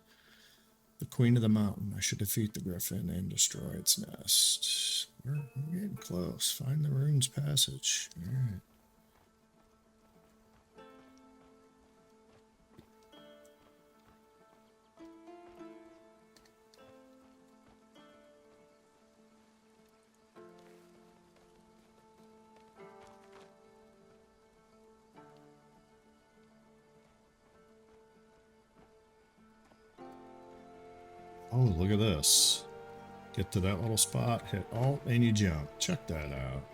The Queen of the Mountain. I should defeat the Griffin and destroy its nest. We're getting close. Find the runes passage. All right. Oh, look at this. Get to that little spot, hit Alt, and you jump. Check that out.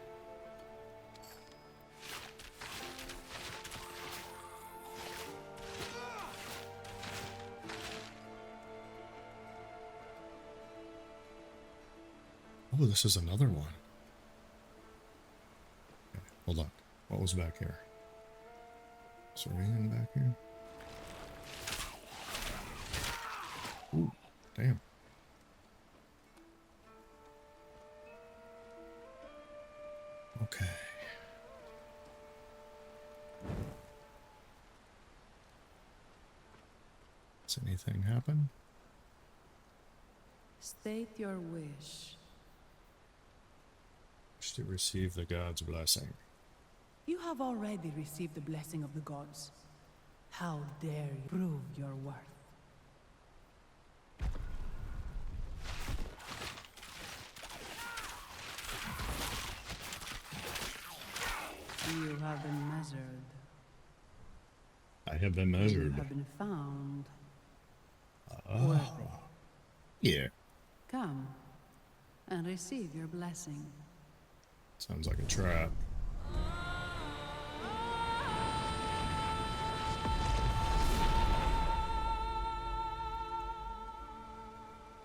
Oh, this is another one. Okay, hold on. What was back here? Is there anything back here? Ooh, damn. Okay. Does anything happen? State your wish. Wish to receive the god's blessing. You have already received the blessing of the gods. How dare you prove your worth? You have been measured. I have been measured. You have been found worthy. Yeah. Come and receive your blessing. Sounds like a trap.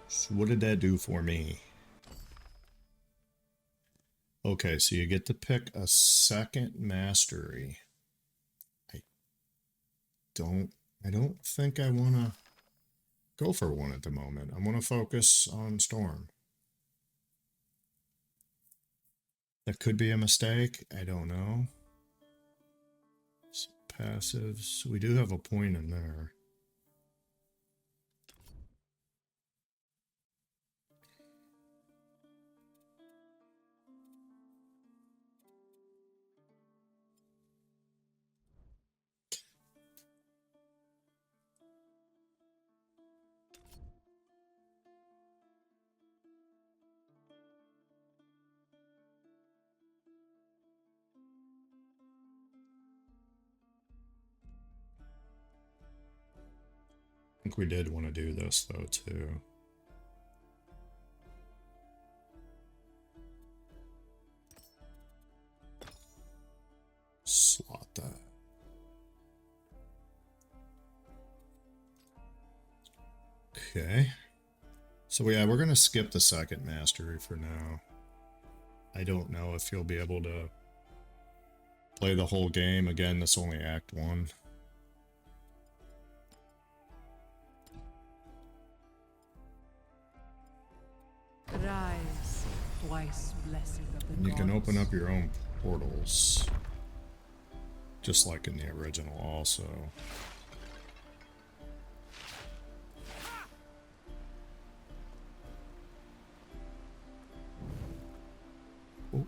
So what did that do for me? Okay, so you get to pick a second mastery. I don't think I want to go for one at the moment. I want to focus on Storm. That could be a mistake. I don't know. Passives. We do have a point in there. I think we did want to do this though too. Slot that. Okay. So yeah, we're gonna skip the second mastery for now. I don't know if you'll be able to play the whole game. Again, this only Act 1. Rise, twice blessed of the You can gods. open up your own portals. Just like in the original also. Oh.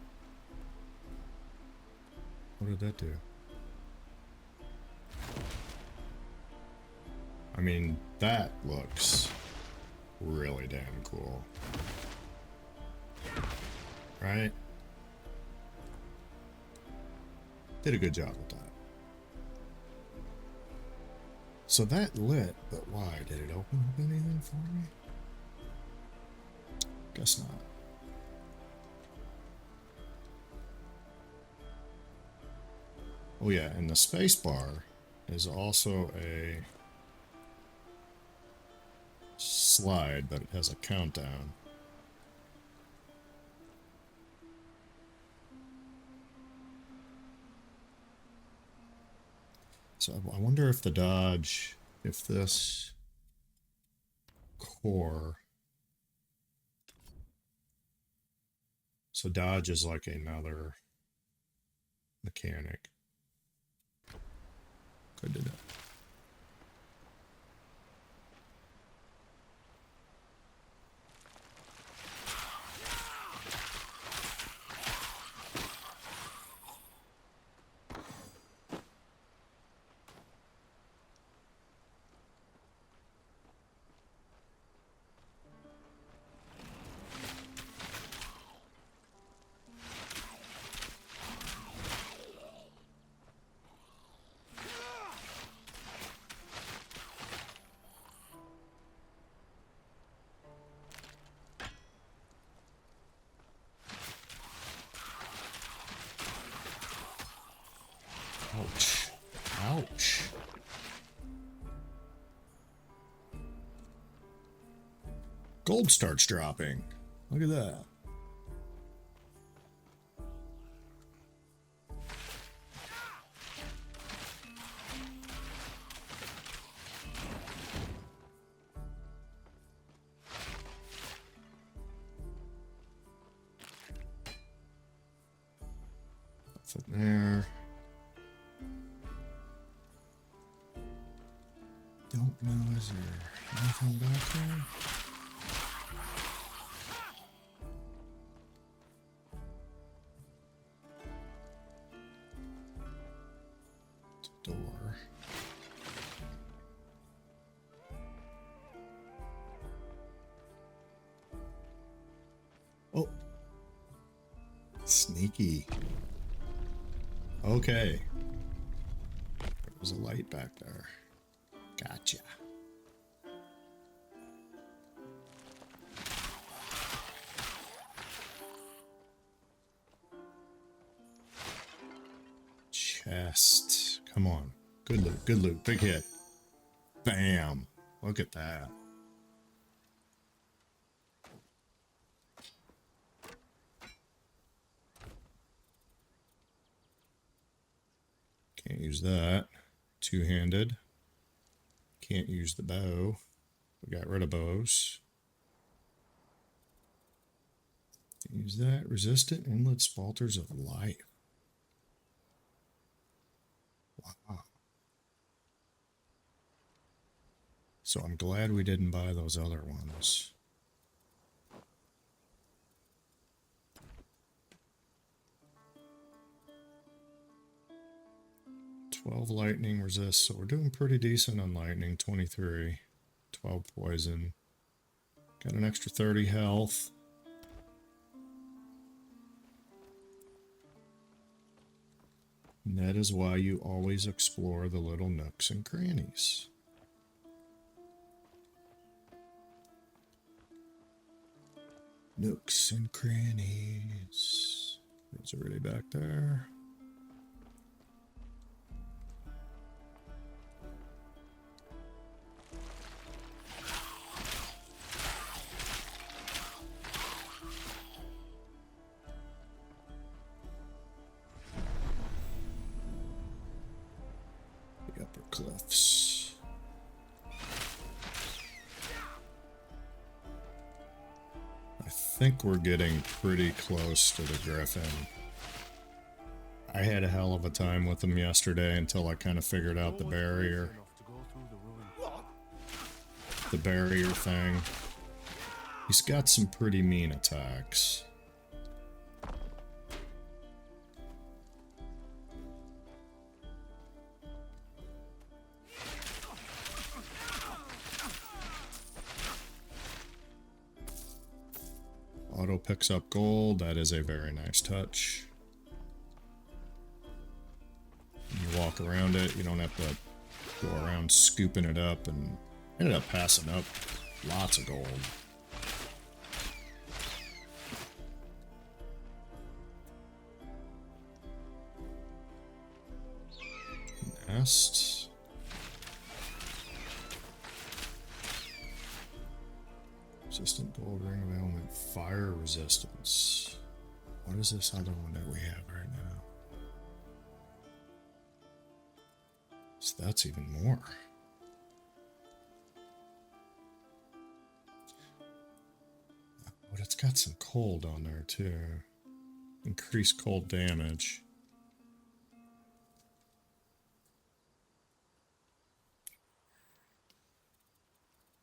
What did that do? I mean, that looks really damn cool. Right? Did a good job with that. So that lit, but why? Did it open up anything for me? Guess not. Oh yeah, and the space bar is also a slide, but it has a countdown. So I wonder if the dodge, if this core, so dodge is like another mechanic. Could do that. Ouch. Ouch. Gold starts dropping. Look at that. Nothing there. Don't know, is there anything back there? Door. Oh. Sneaky. Okay. There was a light back there. Gotcha. Chest. Come on. Good loot. Good loot. Big hit. Bam. Look at that. Can't use that. Two-handed. Can't use the bow. We got rid of bows. Use that. Resistant inlet spalters of life. Wow. So I'm glad we didn't buy those other ones. $12 lightning resist, so we're doing pretty decent on lightning. 23, 12 poison. Got an extra 30 health. And that is why you always explore the little nooks and crannies. Nooks and crannies. It's already back there. The upper cliffs. I think we're getting pretty close to the Griffin. I had a hell of a time with him yesterday until I kind of figured out the barrier. The barrier thing. He's got some pretty mean attacks. Auto picks up gold. That is a very nice touch. You walk around it. You don't have to go around scooping it up, and ended up passing up lots of gold. Nest. Resistant gold ring of element, fire resistance. What is this other one that we have right now? So that's even more. But it's got some cold on there too. Increased cold damage.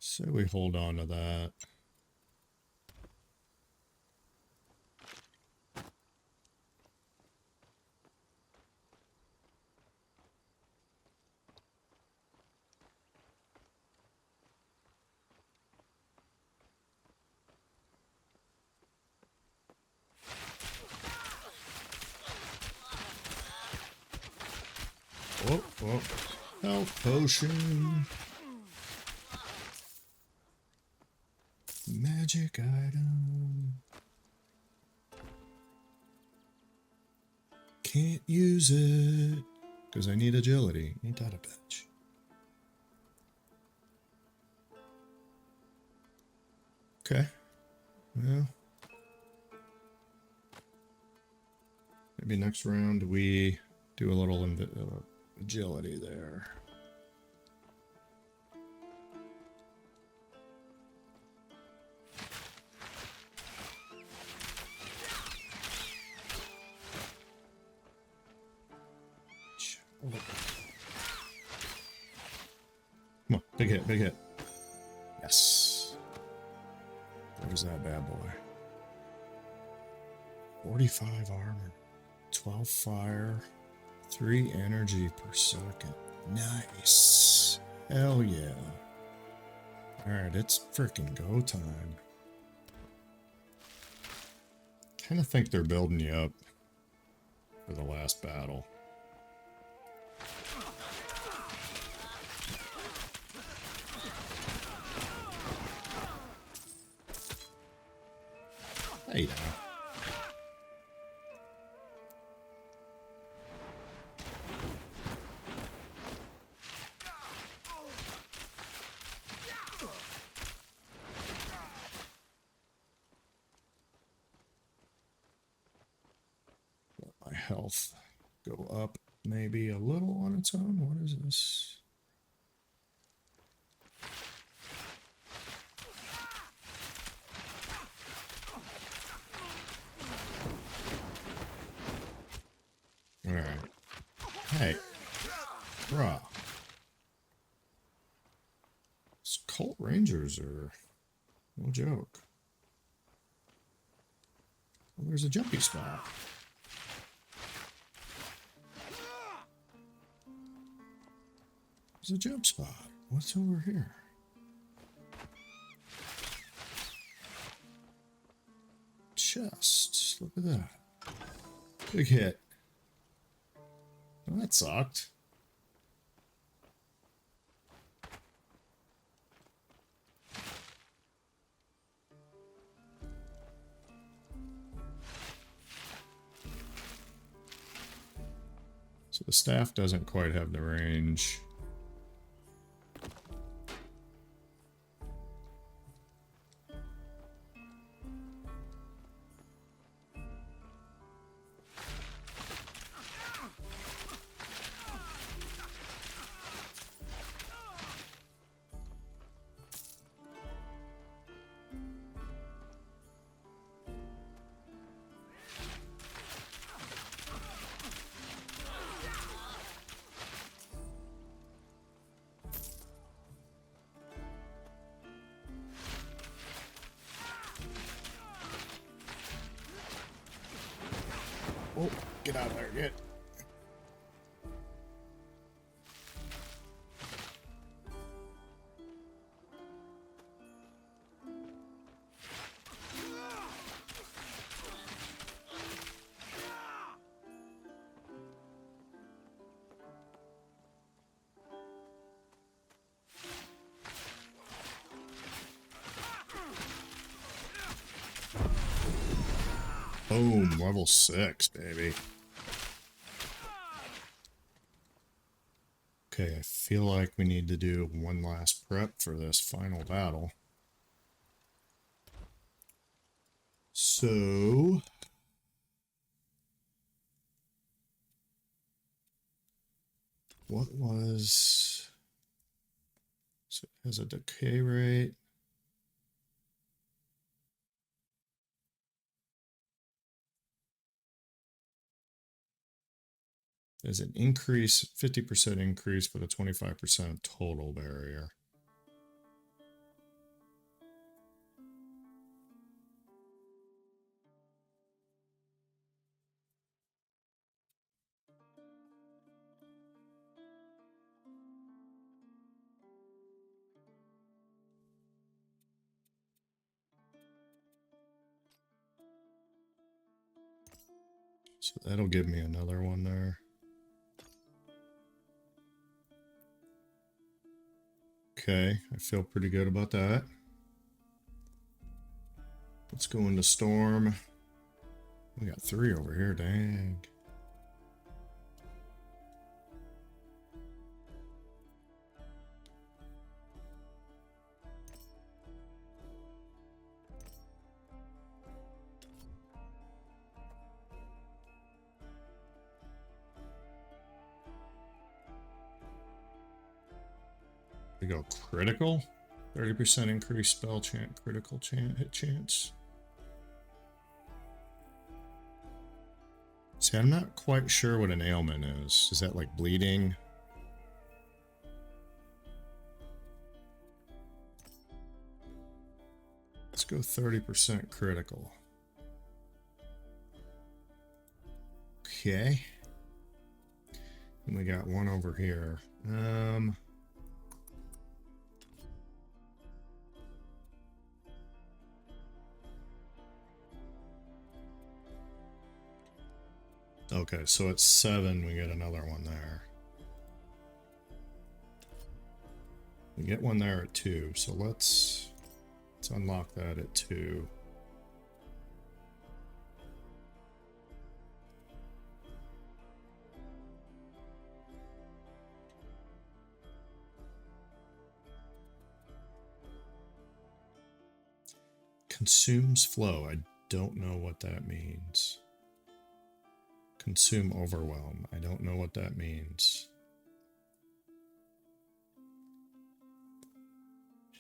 So we hold on to that. Oh, oh, health potion. Magic item. Can't use it because I need agility. Ain't that a bitch? Okay. Well, maybe next round we do a little agility there. Come on, big hit, big hit. Yes. There's that bad boy. 45 armor, 12 fire, 3 energy per second. Nice. Hell yeah. Alright, it's freaking go time. Kind of think they're building you up for the last battle. Hey now. Let my health go up maybe a little on its own. What is this? Hey. Bruh. These cult rangers are no joke. Well, there's a jumpy spot. There's a jump spot. What's over here? Chest. Look at that. Big hit. Well, that sucked. So the staff doesn't quite have the range. Oh, get out of there, get. Boom, level 6, baby. Okay, I feel like we need to do one last prep for this final battle. So... what was... so it has a decay rate. There's an increase, 50% increase, but a 25% total barrier. So that'll give me another one there. Okay, I feel pretty good about that. Let's go into Storm. We got 3 over here, dang. We go critical. 30% increase spell chant, critical chant, hit chance. See, I'm not quite sure what an ailment is. Is that like bleeding? Let's go 30% critical. Okay. And we got one over here. Okay, so at 7, we get another one there. We get one there at 2, so let's unlock that at 2. Consumes flow. I don't know what that means. Consume overwhelm. I don't know what that means.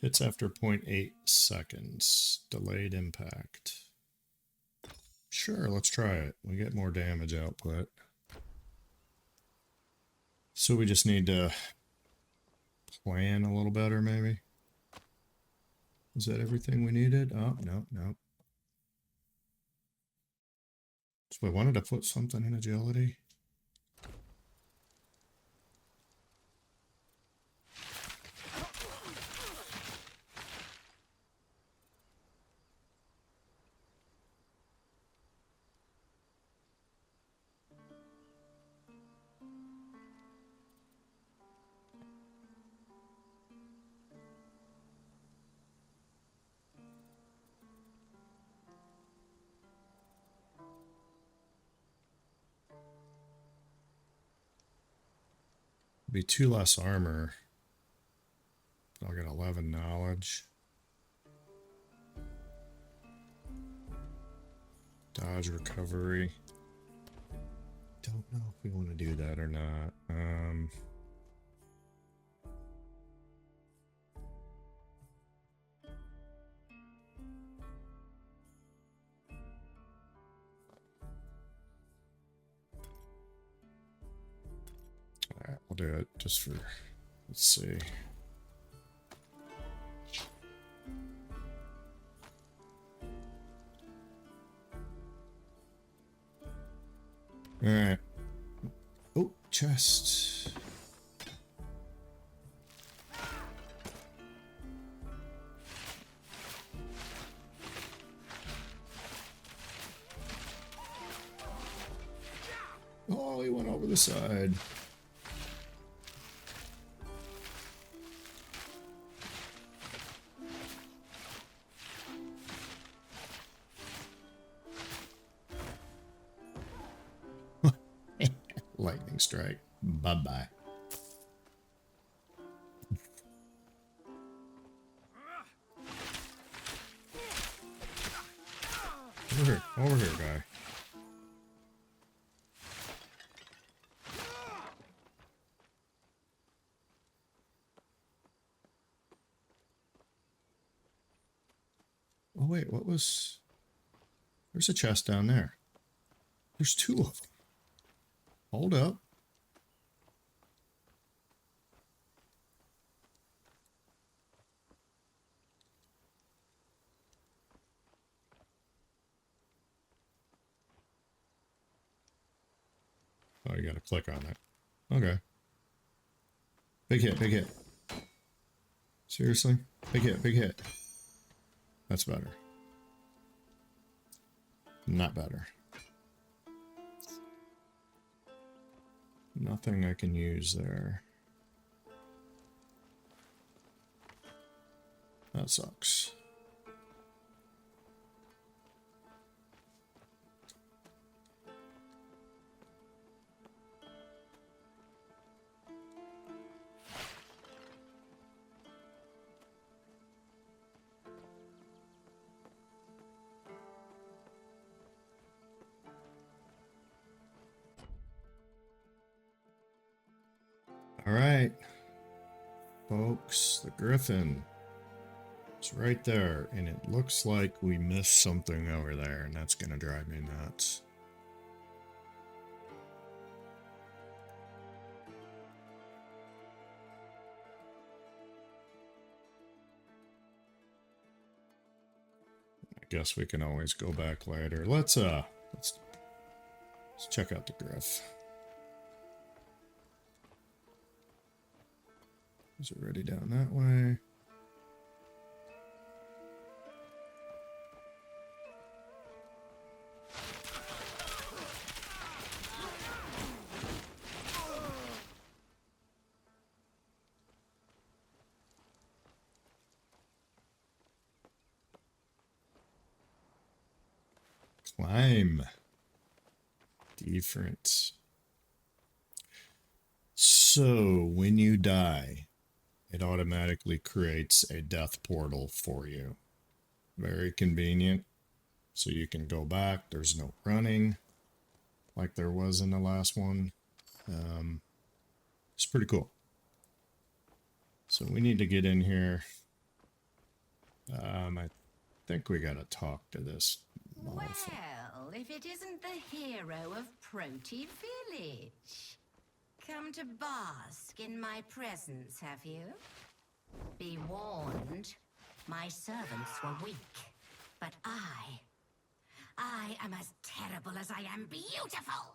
Hits after 0.8 seconds. Delayed impact. Sure, let's try it. We get more damage output. So we just need to plan a little better, maybe. Is that everything we needed? Oh, no, no. So I wanted to put something in agility. Be 2 less armor. I'll get 11 knowledge. Dodge recovery. Don't know if we want to do that or not. Alright, we'll do it just for, let's see. Alright. Oh, chest. Oh, he went over the side. Lightning strike. Bye-bye. Over here, guy. Oh wait, what was... There's a chest down there. There's 2 of them. Hold up. Oh, you gotta click on it. Okay. Big hit, big hit. Seriously? Big hit, big hit. That's better. Not better. Nothing I can use there. That sucks. All right, folks, the Griffin. It's right there, and it looks like we missed something over there, and that's gonna drive me nuts. I guess we can always go back later. Let's check out the Griff. Is it ready down that way? Climb. Different. So when you die, it automatically creates a death portal for you. Very convenient. So you can go back. There's no running like there was in the last one. It's pretty cool. So we need to get in here. I think we gotta talk to this motherfucker. Well, if it isn't the hero of Proti Village. Come to bask in my presence, have you? Be warned, my servants were weak, but I am as terrible as I am beautiful!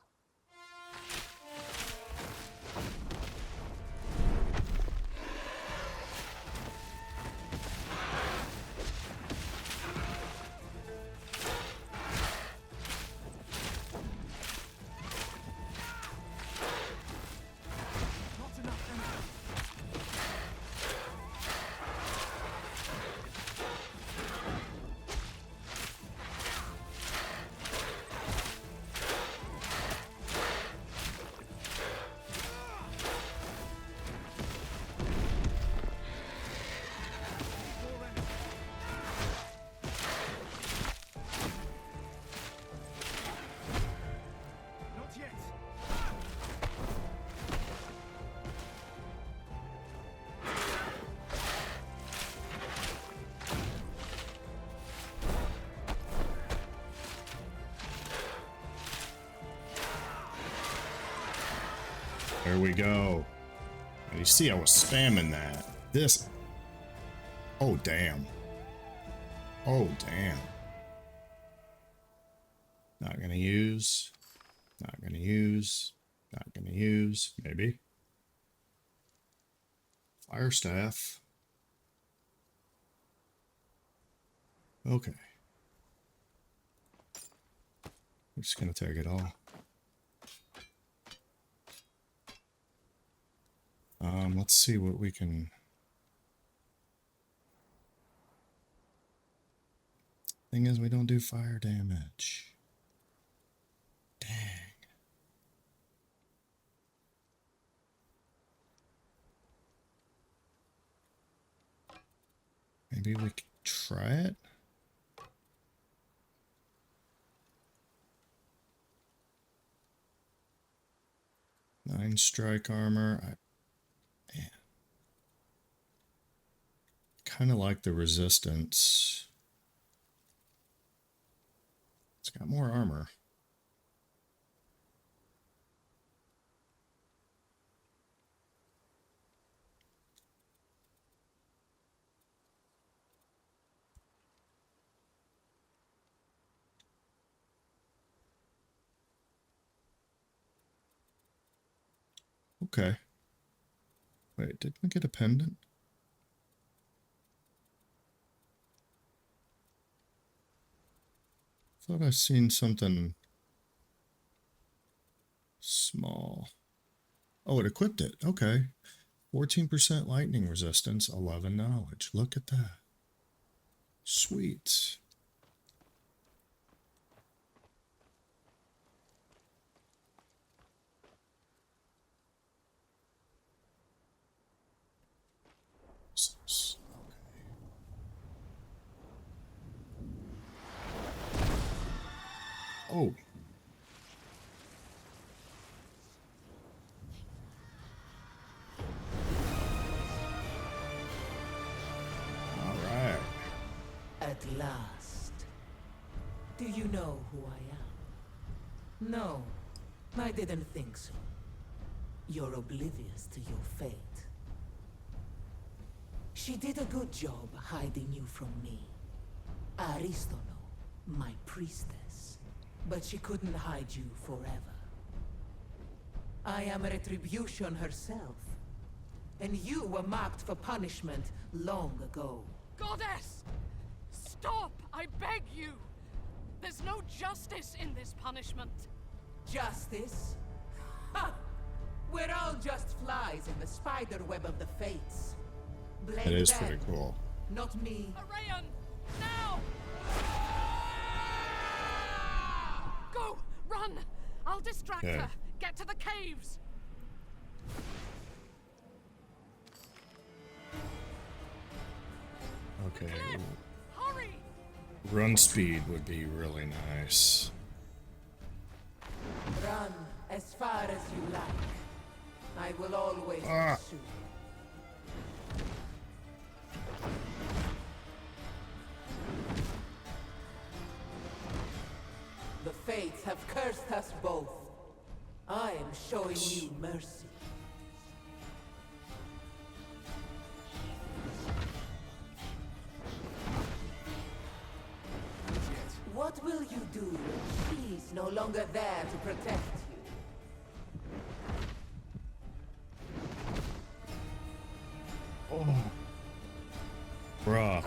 There we go. You see, I was spamming that. This. Oh, damn. Oh, damn. Not gonna use. Not gonna use. Not gonna use. Maybe. Fire staff. Okay. I'm just gonna take it all. Let's see what we can. Thing is, we don't do fire damage. Dang. Maybe we can try it. Nine strike armor. Man. Kind of like the resistance. It's got more armor. Okay. Wait, did we get a pendant? Thought I seen something small. Oh, it equipped it. Okay. 14% lightning resistance, 11 knowledge. Look at that. Sweet. Oh. All right. At last. Do you know who I am? No, I didn't think so. You're oblivious to your fate. She did a good job hiding you from me. Aristono, my priestess. But she couldn't hide you forever. I am Retribution herself. And you were marked for punishment long ago. Goddess! Stop! I beg you! There's no justice in this punishment. Justice? Ha! We're all just flies in the spider web of the fates. Blame It is them, pretty cool. not me. Arayan! Now! Go! Run! I'll distract Okay. her. Get to the caves! Okay. Hurry! Run speed would be really nice. Run as far as you like. I will always pursue. The fates have cursed us both. I am showing you mercy. What will you do when she's no longer there to protect you? Oh. Bruh.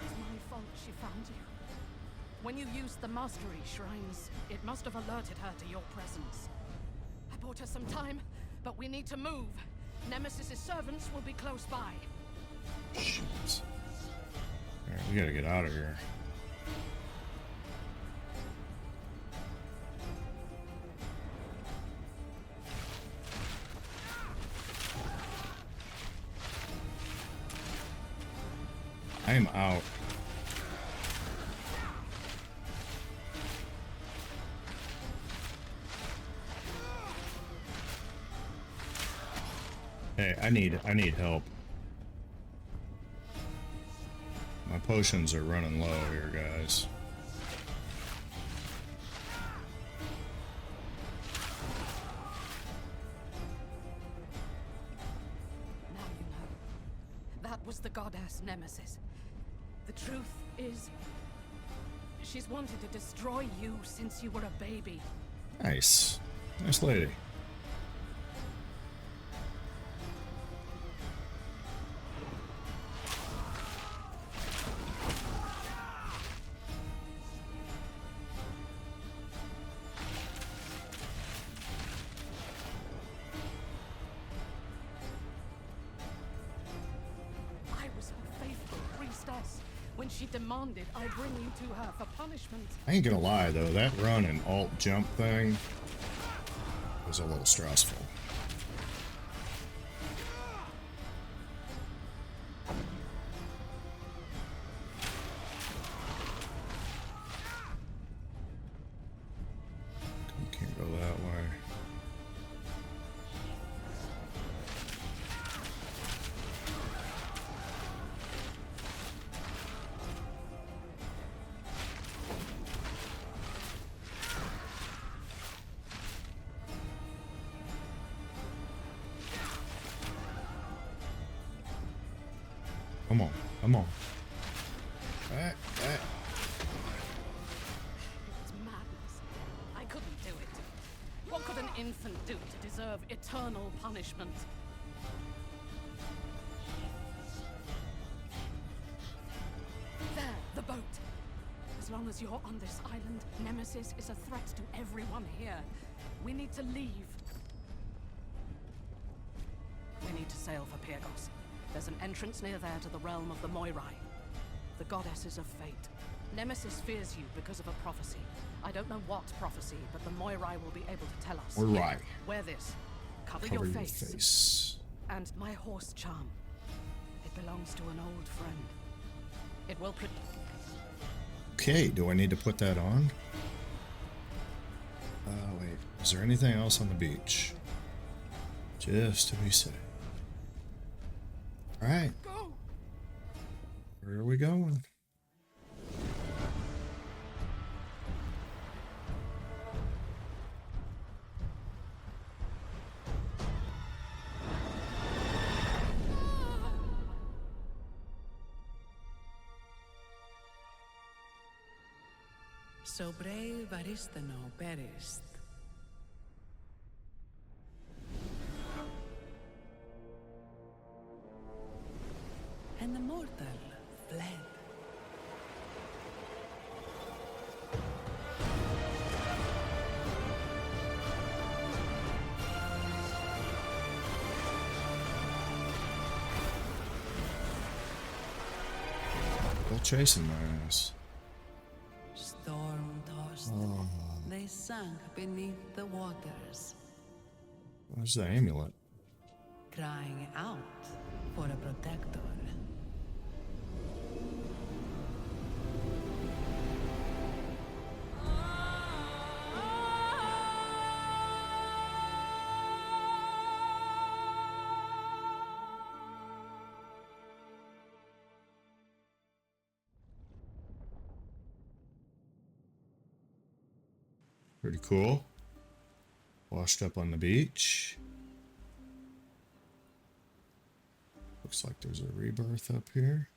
It's my fault she found you. When you used the mastery shrines, it must have alerted her to your presence. I bought her some time, but we need to move. Nemesis's servants will be close by. Shit. Alright, we gotta get out of here. I am out. Hey, I need help. My potions are running low here, guys. Now you know. That was the goddess Nemesis. The truth is, she's wanted to destroy you since you were a baby. Nice. Nice lady. When she demanded I bring you to her for punishment. I ain't gonna lie though, that run and alt jump thing was a little stressful. Can't go that way. Come on, come on. Back. It's madness. I couldn't do it. What could an infant do to deserve eternal punishment? There, the boat. As long as you're on this island, Nemesis is a threat to everyone here. We need to leave. We need to sail for Pyrgos. There's an entrance near there to the realm of the Moirai, the goddesses of fate. Nemesis fears you because of a prophecy. I don't know what prophecy, but the Moirai will be able to tell us. Moirai. Wear this. Cover Cover your your face. face. And my horse charm. It belongs to an old friend. It will Okay, do I need to put that on? Wait. Is there anything else on the beach? Just to be safe. Alright. Where are we going? So brave Aristano perished. And the mortal fled. Still chasing my ass. Storm-tossed, they sank beneath the waters, Where's the amulet? crying out for a protector. Pretty cool. Washed up on the beach. Looks like there's a rebirth up here.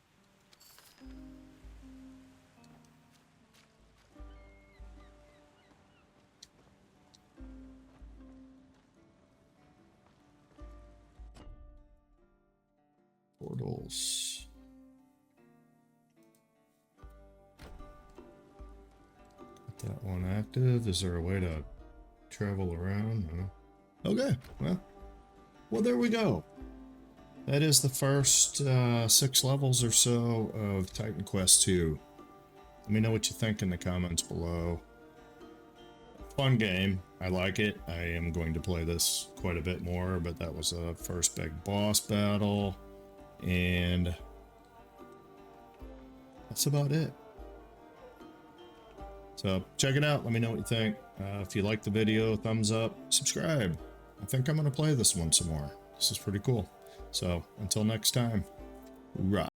levels. Got that one active. Is there a way to travel around? No. Okay, well, there we go. That is the first 6 levels or so of Titan Quest 2. Let me know what you think in the comments below. Fun game. I like it. I am going to play this quite a bit more, but that was the first big boss battle. And that's about it. So check it out. Let me know what you think. If you like the video, thumbs up, subscribe. I think I'm going to play this one some more. This is pretty cool. So until next time, OOORAHHH.